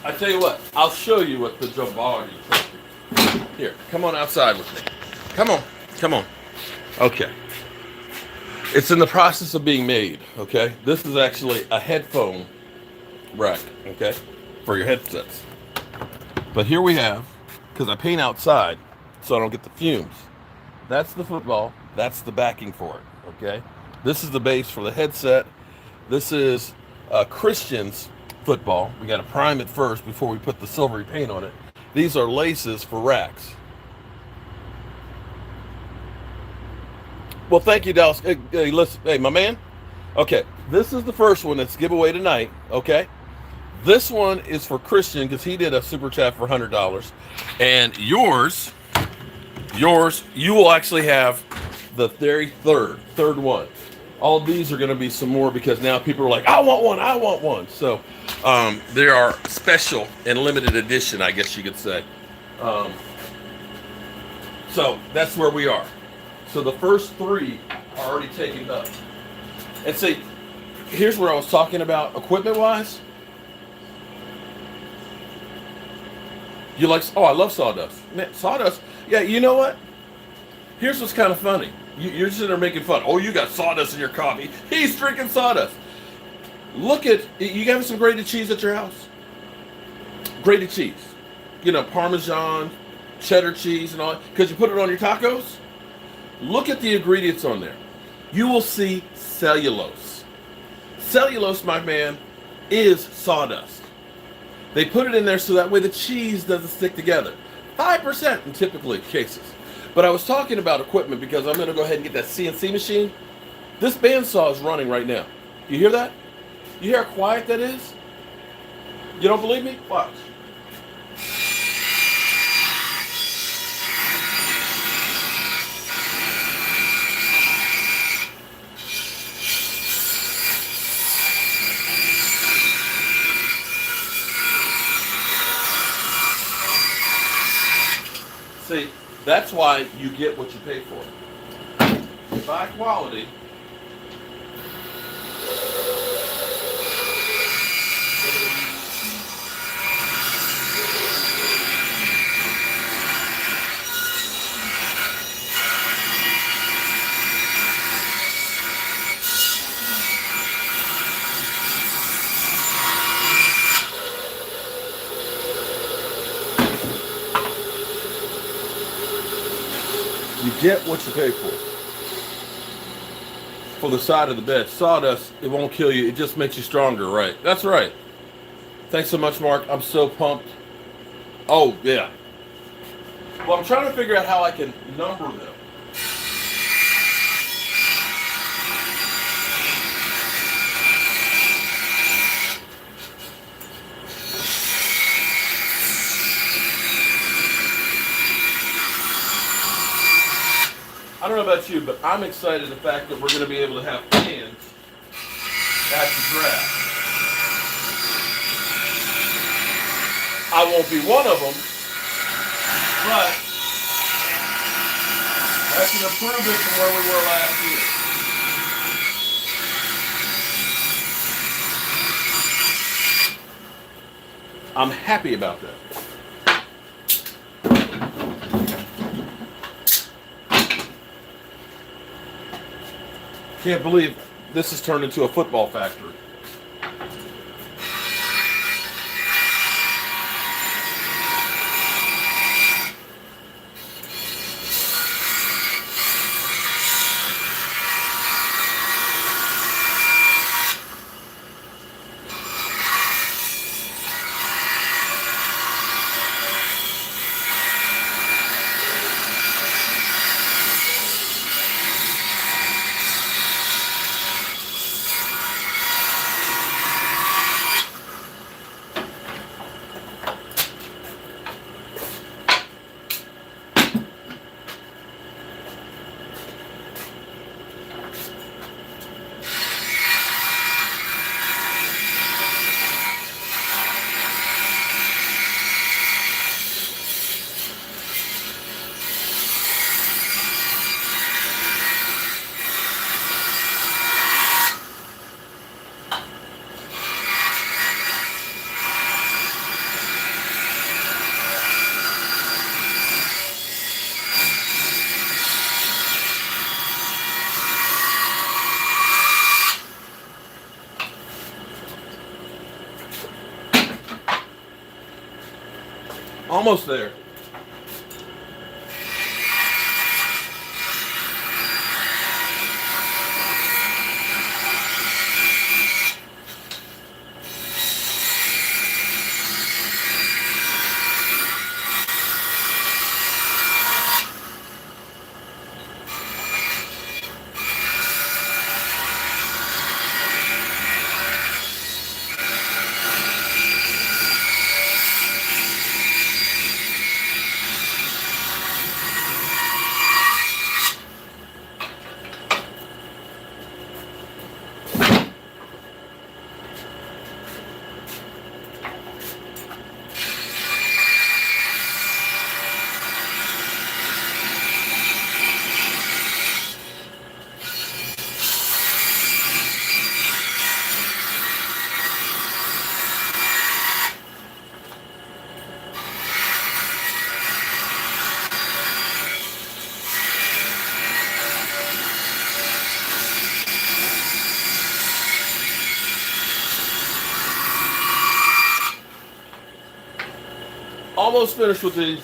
I tell you what, I'll show you what the Lombardi Trophy. Here, come on outside with me. Come on, come on. Okay. It's in the process of being made, okay? This is actually a headphone rack, okay? For your headsets. But here we have, because I paint outside, so I don't get the fumes. That's the football. That's the backing for it. Okay. This is the base for the headset. This is Christian's football. We got to prime it first before we put the silvery paint on it. These are laces for racks. Well, thank you, Dallas. Hey, listen, hey, my man. Okay, this is the first one that's giveaway tonight. Okay, this one is for Christian because he did a super chat for $100, and yours, you will actually have the very third one. All of these are going to be some more because now people are like, I want one, I want one. So they are special and limited edition, I guess you could say. Um, so that's where we are. So the first three are already taken up. And see, here's where I was talking about equipment-wise. You like, oh, I love sawdust. Man, sawdust, yeah, you know what? Here's what's kind of funny. You're sitting there making fun. Oh, you got sawdust in your coffee. He's drinking sawdust. Look at, you have some grated cheese at your house? Grated cheese. You know, Parmesan, cheddar cheese and all that. Because you put it on your tacos? Look at the ingredients on there. You will see cellulose. Cellulose, my man, is sawdust. They put it in there so that way the cheese doesn't stick together. 5% in typically cases. But I was talking about equipment because I'm going to go ahead and get that CNC machine. This bandsaw is running right now. You hear that? You hear how quiet that is? You don't believe me? Watch. See, that's why you get what you pay for. High quality. You get what you pay for. For the side of the bed. Sawdust, it won't kill you. It just makes you stronger, right? That's right. Thanks so much, Mark. I'm so pumped. Oh, yeah. Well, I'm trying to figure out how I can number them. I don't know about you, but I'm excited the fact that we're going to be able to have fans at the draft. I won't be one of them, but that's an improvement from where we were last year. I'm happy about that. Can't believe this has turned into a football factory. Almost there. almost finished with these.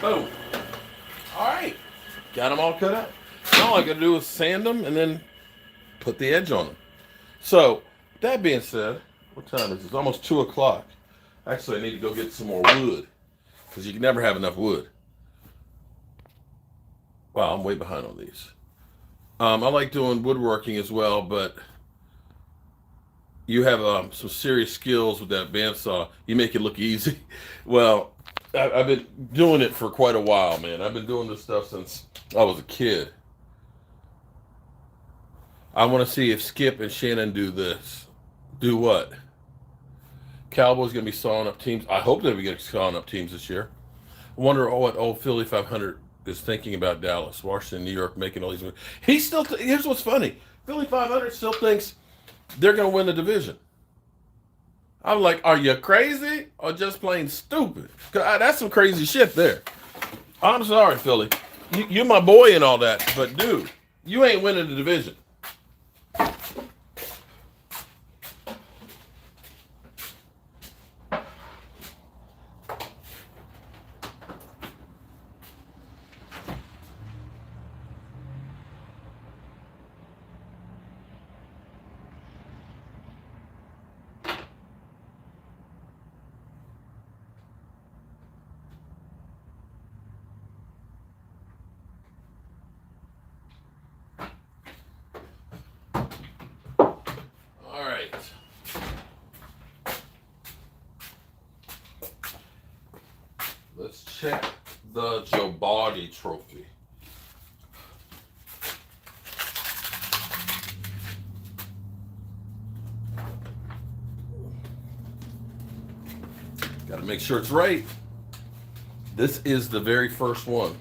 Boom. All right. Got them all cut out. Now all I got to do is sand them and then put the edge on them. So, that being said, what time is it? It's almost 2 o'clock. Actually, I need to go get some more wood because you can never have enough wood. Wow, I'm way behind on these. I like doing woodworking as well, but you have some serious skills with that bandsaw. You make it look easy. Well, I've been doing it for quite a while, man. I've been doing this stuff since I was a kid. I want to see if Skip and Shannon do this. Do what? Cowboys going to be sawing up teams. I hope they'll be sawing up teams this year. I wonder what old Philly 500 is thinking about Dallas, Washington, New York, making all these moves. He's still, here's what's funny. Philly 500 still thinks they're going to win the division. I'm like, are you crazy or just plain stupid? That's some crazy shit there. I'm sorry, Philly. You're my boy and all that, but dude, you ain't winning the division. Let's check the Jobu trophy. Got to make sure it's right. This is the very first one.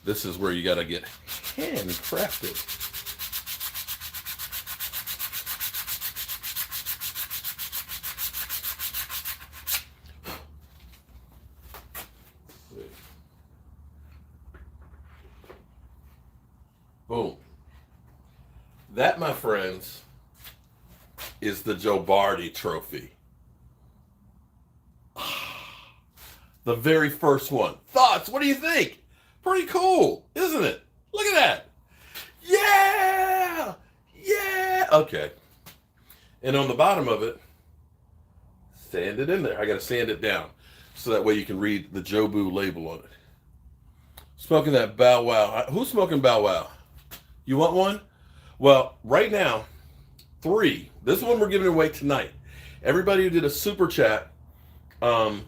This is where you got to get handcrafted. Boom. That, my friends, is the Jobu trophy. The very first one. Thoughts? What do you think? Pretty cool, isn't it? Look at that. Yeah! Yeah! Okay. And on the bottom of it, sand it in there. I got to sand it down so that way you can read the Jobu label on it. Smoking that Bow Wow. Who's smoking Bow Wow? You want one? Well, right now, 3. This one we're giving away tonight. Everybody who did a super chat, right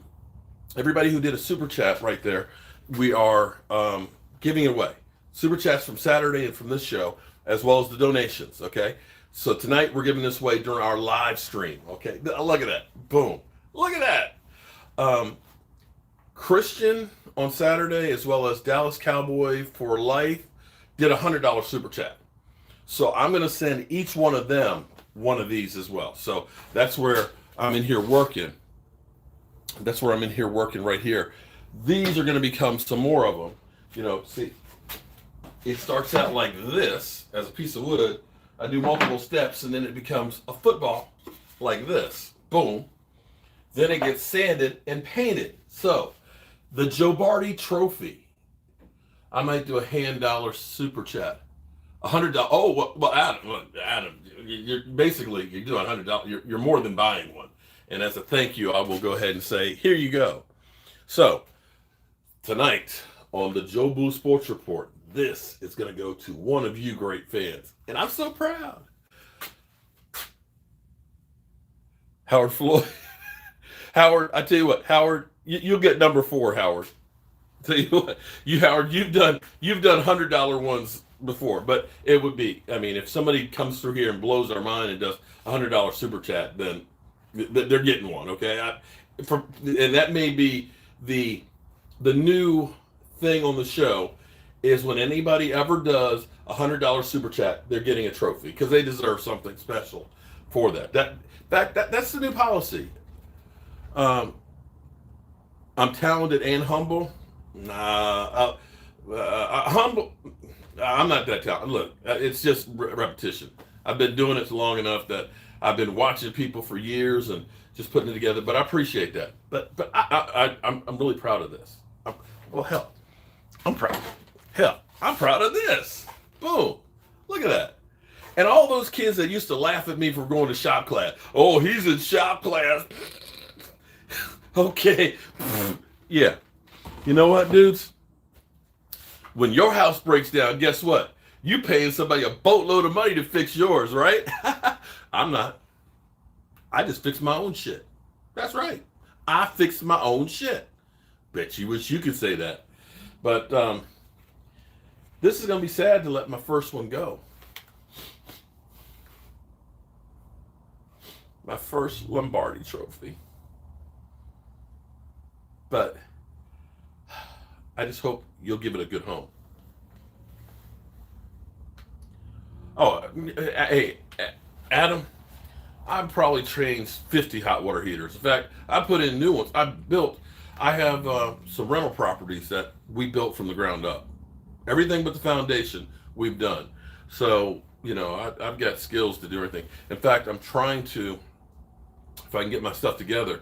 there, we are giving it away. Super chats from Saturday and from this show, as well as the donations, okay? So tonight we're giving this away during our live stream, okay? Look at that. Boom. Look at that. Christian on Saturday, as well as Dallas Cowboy for Life, did a $100 super chat. So I'm going to send each one of them one of these as well. So that's where I'm in here working. That's where I'm in here working right here. These are going to become some more of them. You know, see, it starts out like this as a piece of wood. I do multiple steps and then it becomes a football like this. Boom. Then it gets sanded and painted. So the Jobardi Trophy. I might do a hand dollar super chat. $100. Oh, well, Adam, you're basically you're doing $100. You're more than buying one. And as a thank you, I will go ahead and say, here you go. So tonight on the Jobu Sports Report, this is going to go to one of you great fans, and I'm so proud. Howard Floyd. Howard, I tell you what, Howard, you'll get number 4, Howard. Tell you what, Howard, you've done $100 ones before, but it would be, I mean, if somebody comes through here and blows our mind and does $100 super chat, then they're getting one, okay? And that may be the new thing on the show is when anybody ever does $100 super chat, they're getting a trophy because they deserve something special for that. That's the new policy. I'm talented and humble. Humble. I'm not that talented. Look, it's just repetition. I've been doing it long enough that I've been watching people for years and just putting it together. But I appreciate that. But I'm really proud of this. I'm proud. Hell, I'm proud of this. Boom. Look at that. And all those kids that used to laugh at me for going to shop class. Oh, he's in shop class. Okay. Yeah. You know what, dudes? When your house breaks down, guess what? You paying somebody a boatload of money to fix yours, right? I'm not. I just fix my own shit. That's right. I fix my own shit. Bet you wish you could say that. But this is going to be sad to let my first one go. My first Lombardi trophy. But I just hope you'll give it a good home. Oh, hey, Adam, I've probably changed 50 hot water heaters. In fact, I put in new ones. I have some rental properties that we built from the ground up. Everything but the foundation we've done. So, you know, I've got skills to do everything. In fact, I'm trying to, if I can get my stuff together,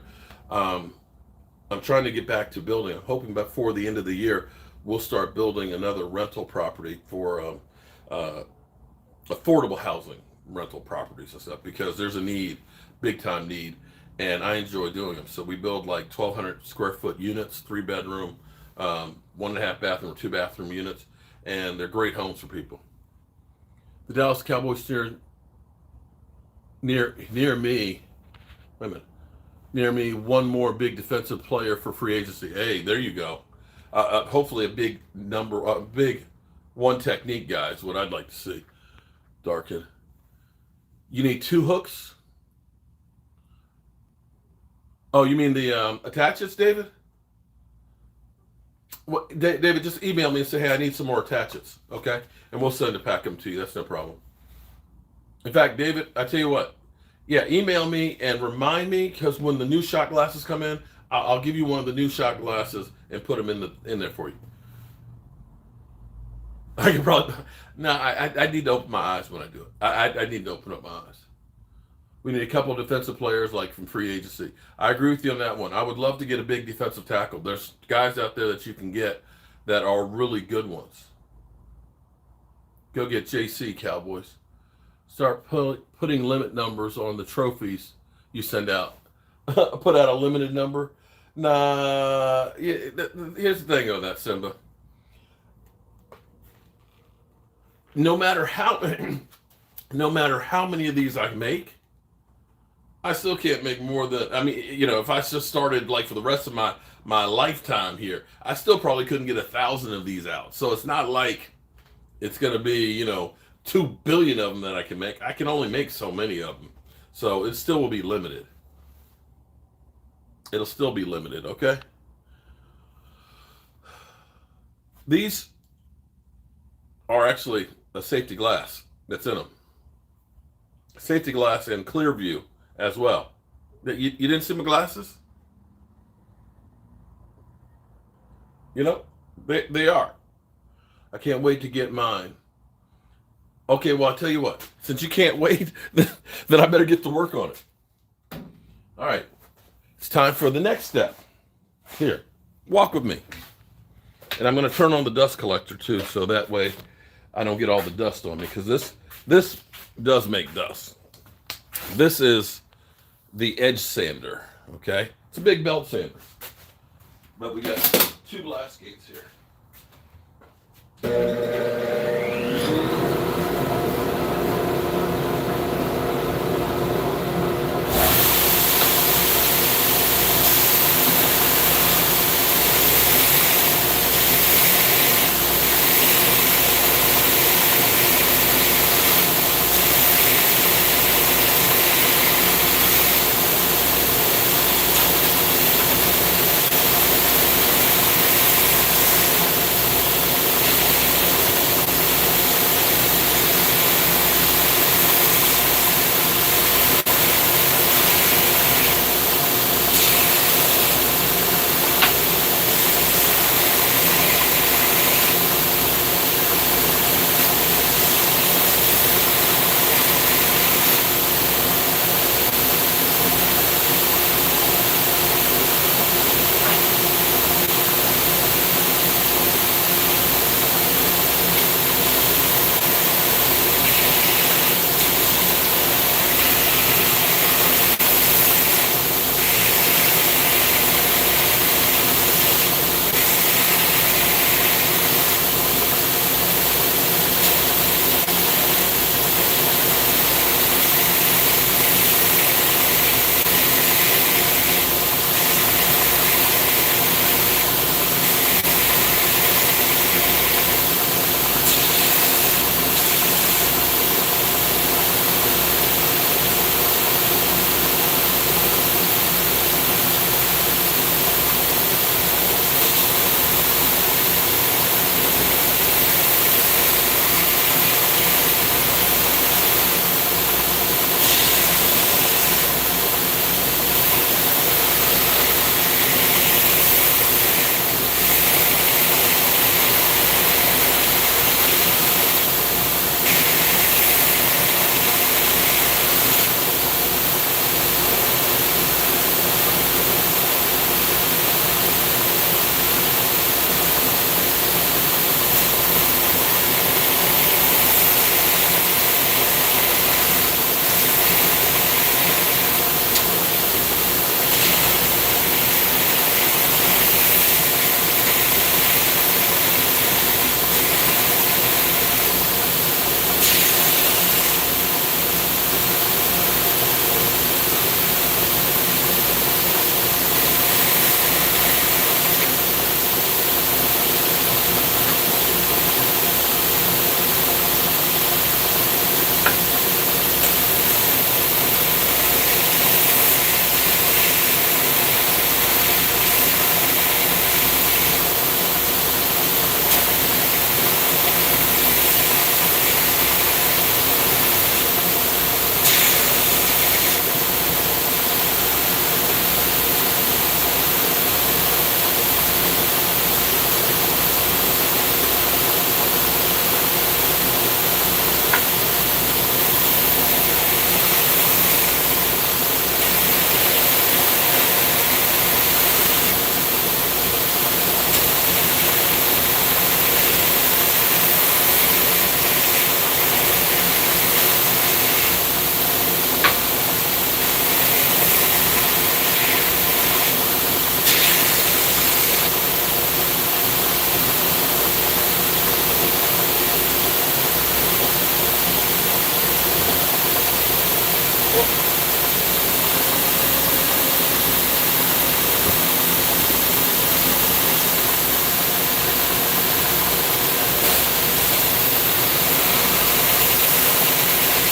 I'm trying to get back to building. I'm hoping before the end of the year, we'll start building another rental property for affordable housing rental properties and stuff because there's a need, big time need, and I enjoy doing them. So we build like 1,200 square foot units, 3-bedroom, 1.5 bathroom, or 2-bathroom units, and they're great homes for people. The Dallas Cowboys near me. Wait a minute. Near me, one more big defensive player for free agency. Hey, there you go. Hopefully a big number, big one technique guy is what I'd like to see. Darken. You need 2 hooks? Oh, you mean the attachments, David? Well, David, just email me and say, hey, I need some more attachments, okay? And we'll send a pack them to you. That's no problem. In fact, David, I tell you what. Yeah, email me and remind me because when the new shot glasses come in, I'll give you one of the new shot glasses and put them in there for you. I can probably I need to open my eyes when I do it. I need to open up my eyes. We need a couple of defensive players like from free agency. I agree with you on that one. I would love to get a big defensive tackle. There's guys out there that you can get that are really good ones. Go get JC, Cowboys. Start putting limit numbers on the trophies you send out. Put out a limited number. Nah, here's the thing on that, Simba. No matter how many of these I make, I still can't make more than, I mean, you know, if I just started like for the rest of my lifetime here, I still probably couldn't get 1,000 of these out. So it's not like it's going to be, you know, 2 billion of them that I can make. I can only make so many of them. So it still will be limited. It'll still be limited, okay? These are actually a safety glass. that's in them. Safety glass and clear view as well. You didn't see my glasses? You know, they are. I can't wait to get mine. Okay, well, I'll tell you what. Since you can't wait, then I better get to work on it. All right. It's time for the next step. Here, walk with me. And I'm going to turn on the dust collector, too, so that way I don't get all the dust on me, because this does make dust. This is the edge sander, okay? It's a big belt sander. But we got 2 glass gates here.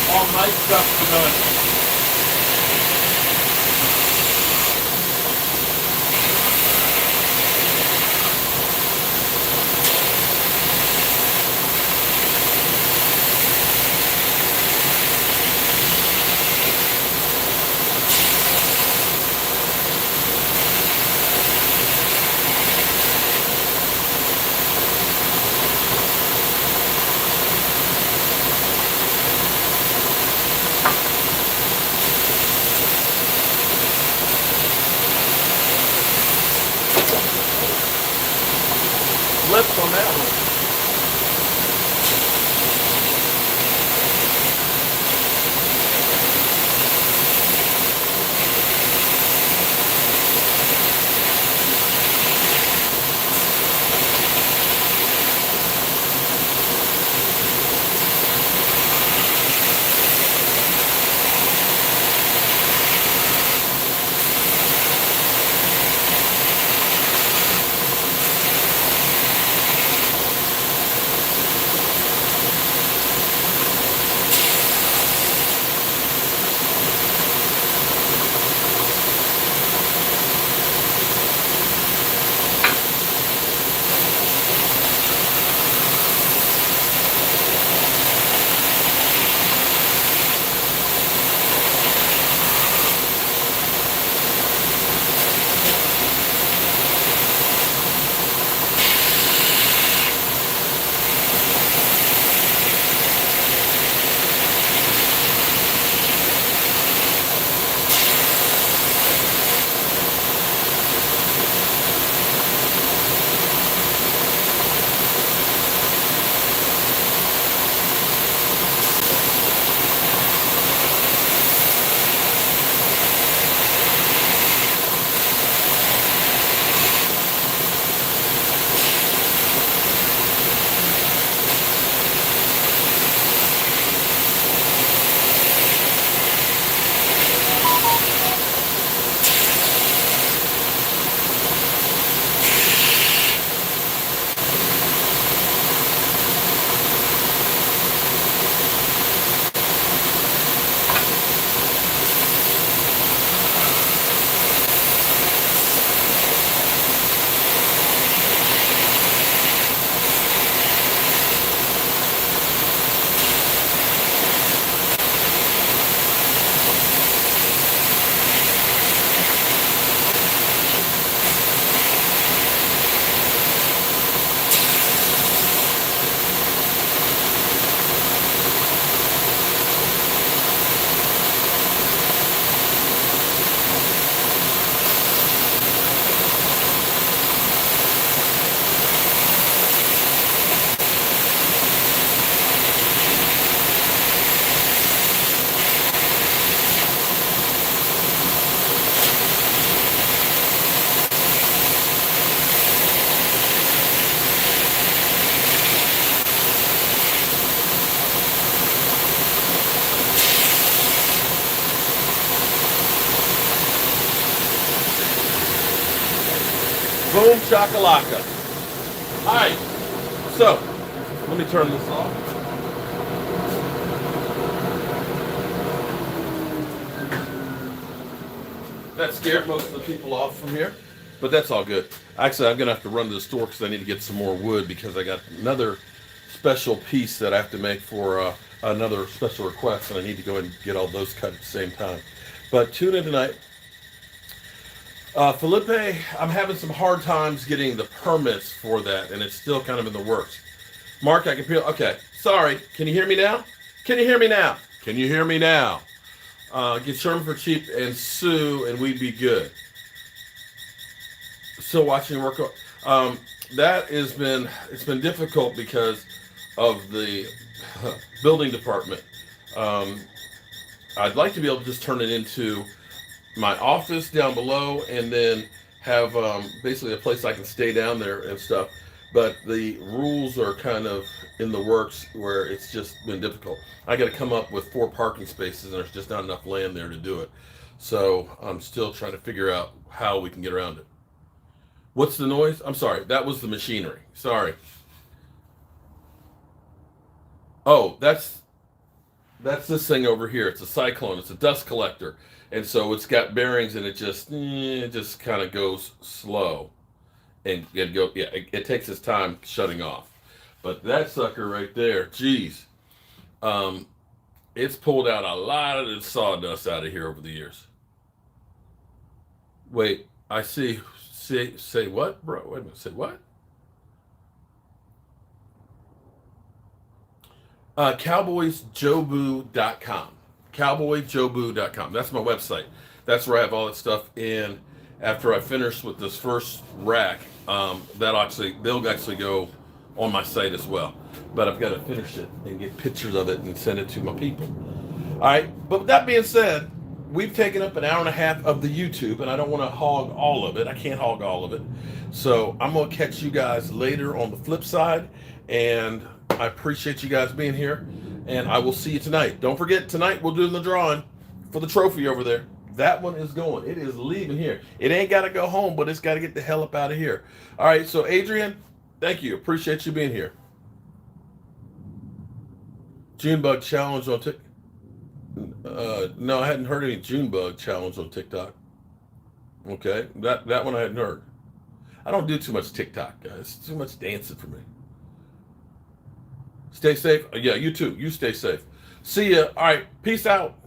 All my stuff done. that one. Boom shakalaka. All right, so let me turn this off. That scared most of the people off from here, but that's all good. Actually, I'm gonna have to run to the store because I need to get some more wood because I got another special piece that I have to make for another special request, and I need to go and get all those cut at the same time. But tune in tonight. Felipe, I'm having some hard times getting the permits for that, and it's still kind of in the works. Mark, I can feel. Okay, sorry. Can you hear me now? Can you hear me now? Can you hear me now? Get Sherman for cheap and sue, and we'd be good. Still watching work. That has been it's been difficult because of the building department. I'd like to be able to just turn it into my office down below and then have basically a place I can stay down there and stuff. But the rules are kind of in the works where it's just been difficult. I got to come up with 4 parking spaces and there's just not enough land there to do it. So I'm still trying to figure out how we can get around it. What's the noise? I'm sorry, that was the machinery. Sorry. Oh, that's this thing over here. It's a cyclone. It's a dust collector. And so it's got bearings and it just kind of goes slow. And it takes its time shutting off. But that sucker right there, geez, it's pulled out a lot of the sawdust out of here over the years. Wait, I see. Say what, bro? Wait a minute. Say what? Cowboysjobu.com. Cowboyjobu.com. That's my website. That's where I have all that stuff. And after I finish with this first rack, they'll actually go on my site as well. But I've got to finish it and get pictures of it and send it to my people. All right. But with that being said, we've taken up an hour and a half of the YouTube, and I don't want to hog all of it. I can't hog all of it. So I'm going to catch you guys later on the flip side. And I appreciate you guys being here. And I will see you tonight. Don't forget, tonight we'll do the drawing for the trophy over there. That one is going. It is leaving here. It ain't got to go home, but it's got to get the hell up out of here. All right. So, Adrian, thank you. Appreciate you being here. Junebug challenge on TikTok. No, I hadn't heard any Junebug challenge on TikTok. Okay, that one I hadn't heard. I don't do too much TikTok, guys. It's too much dancing for me. Stay safe. Yeah, you too. You stay safe. See ya. All right. Peace out.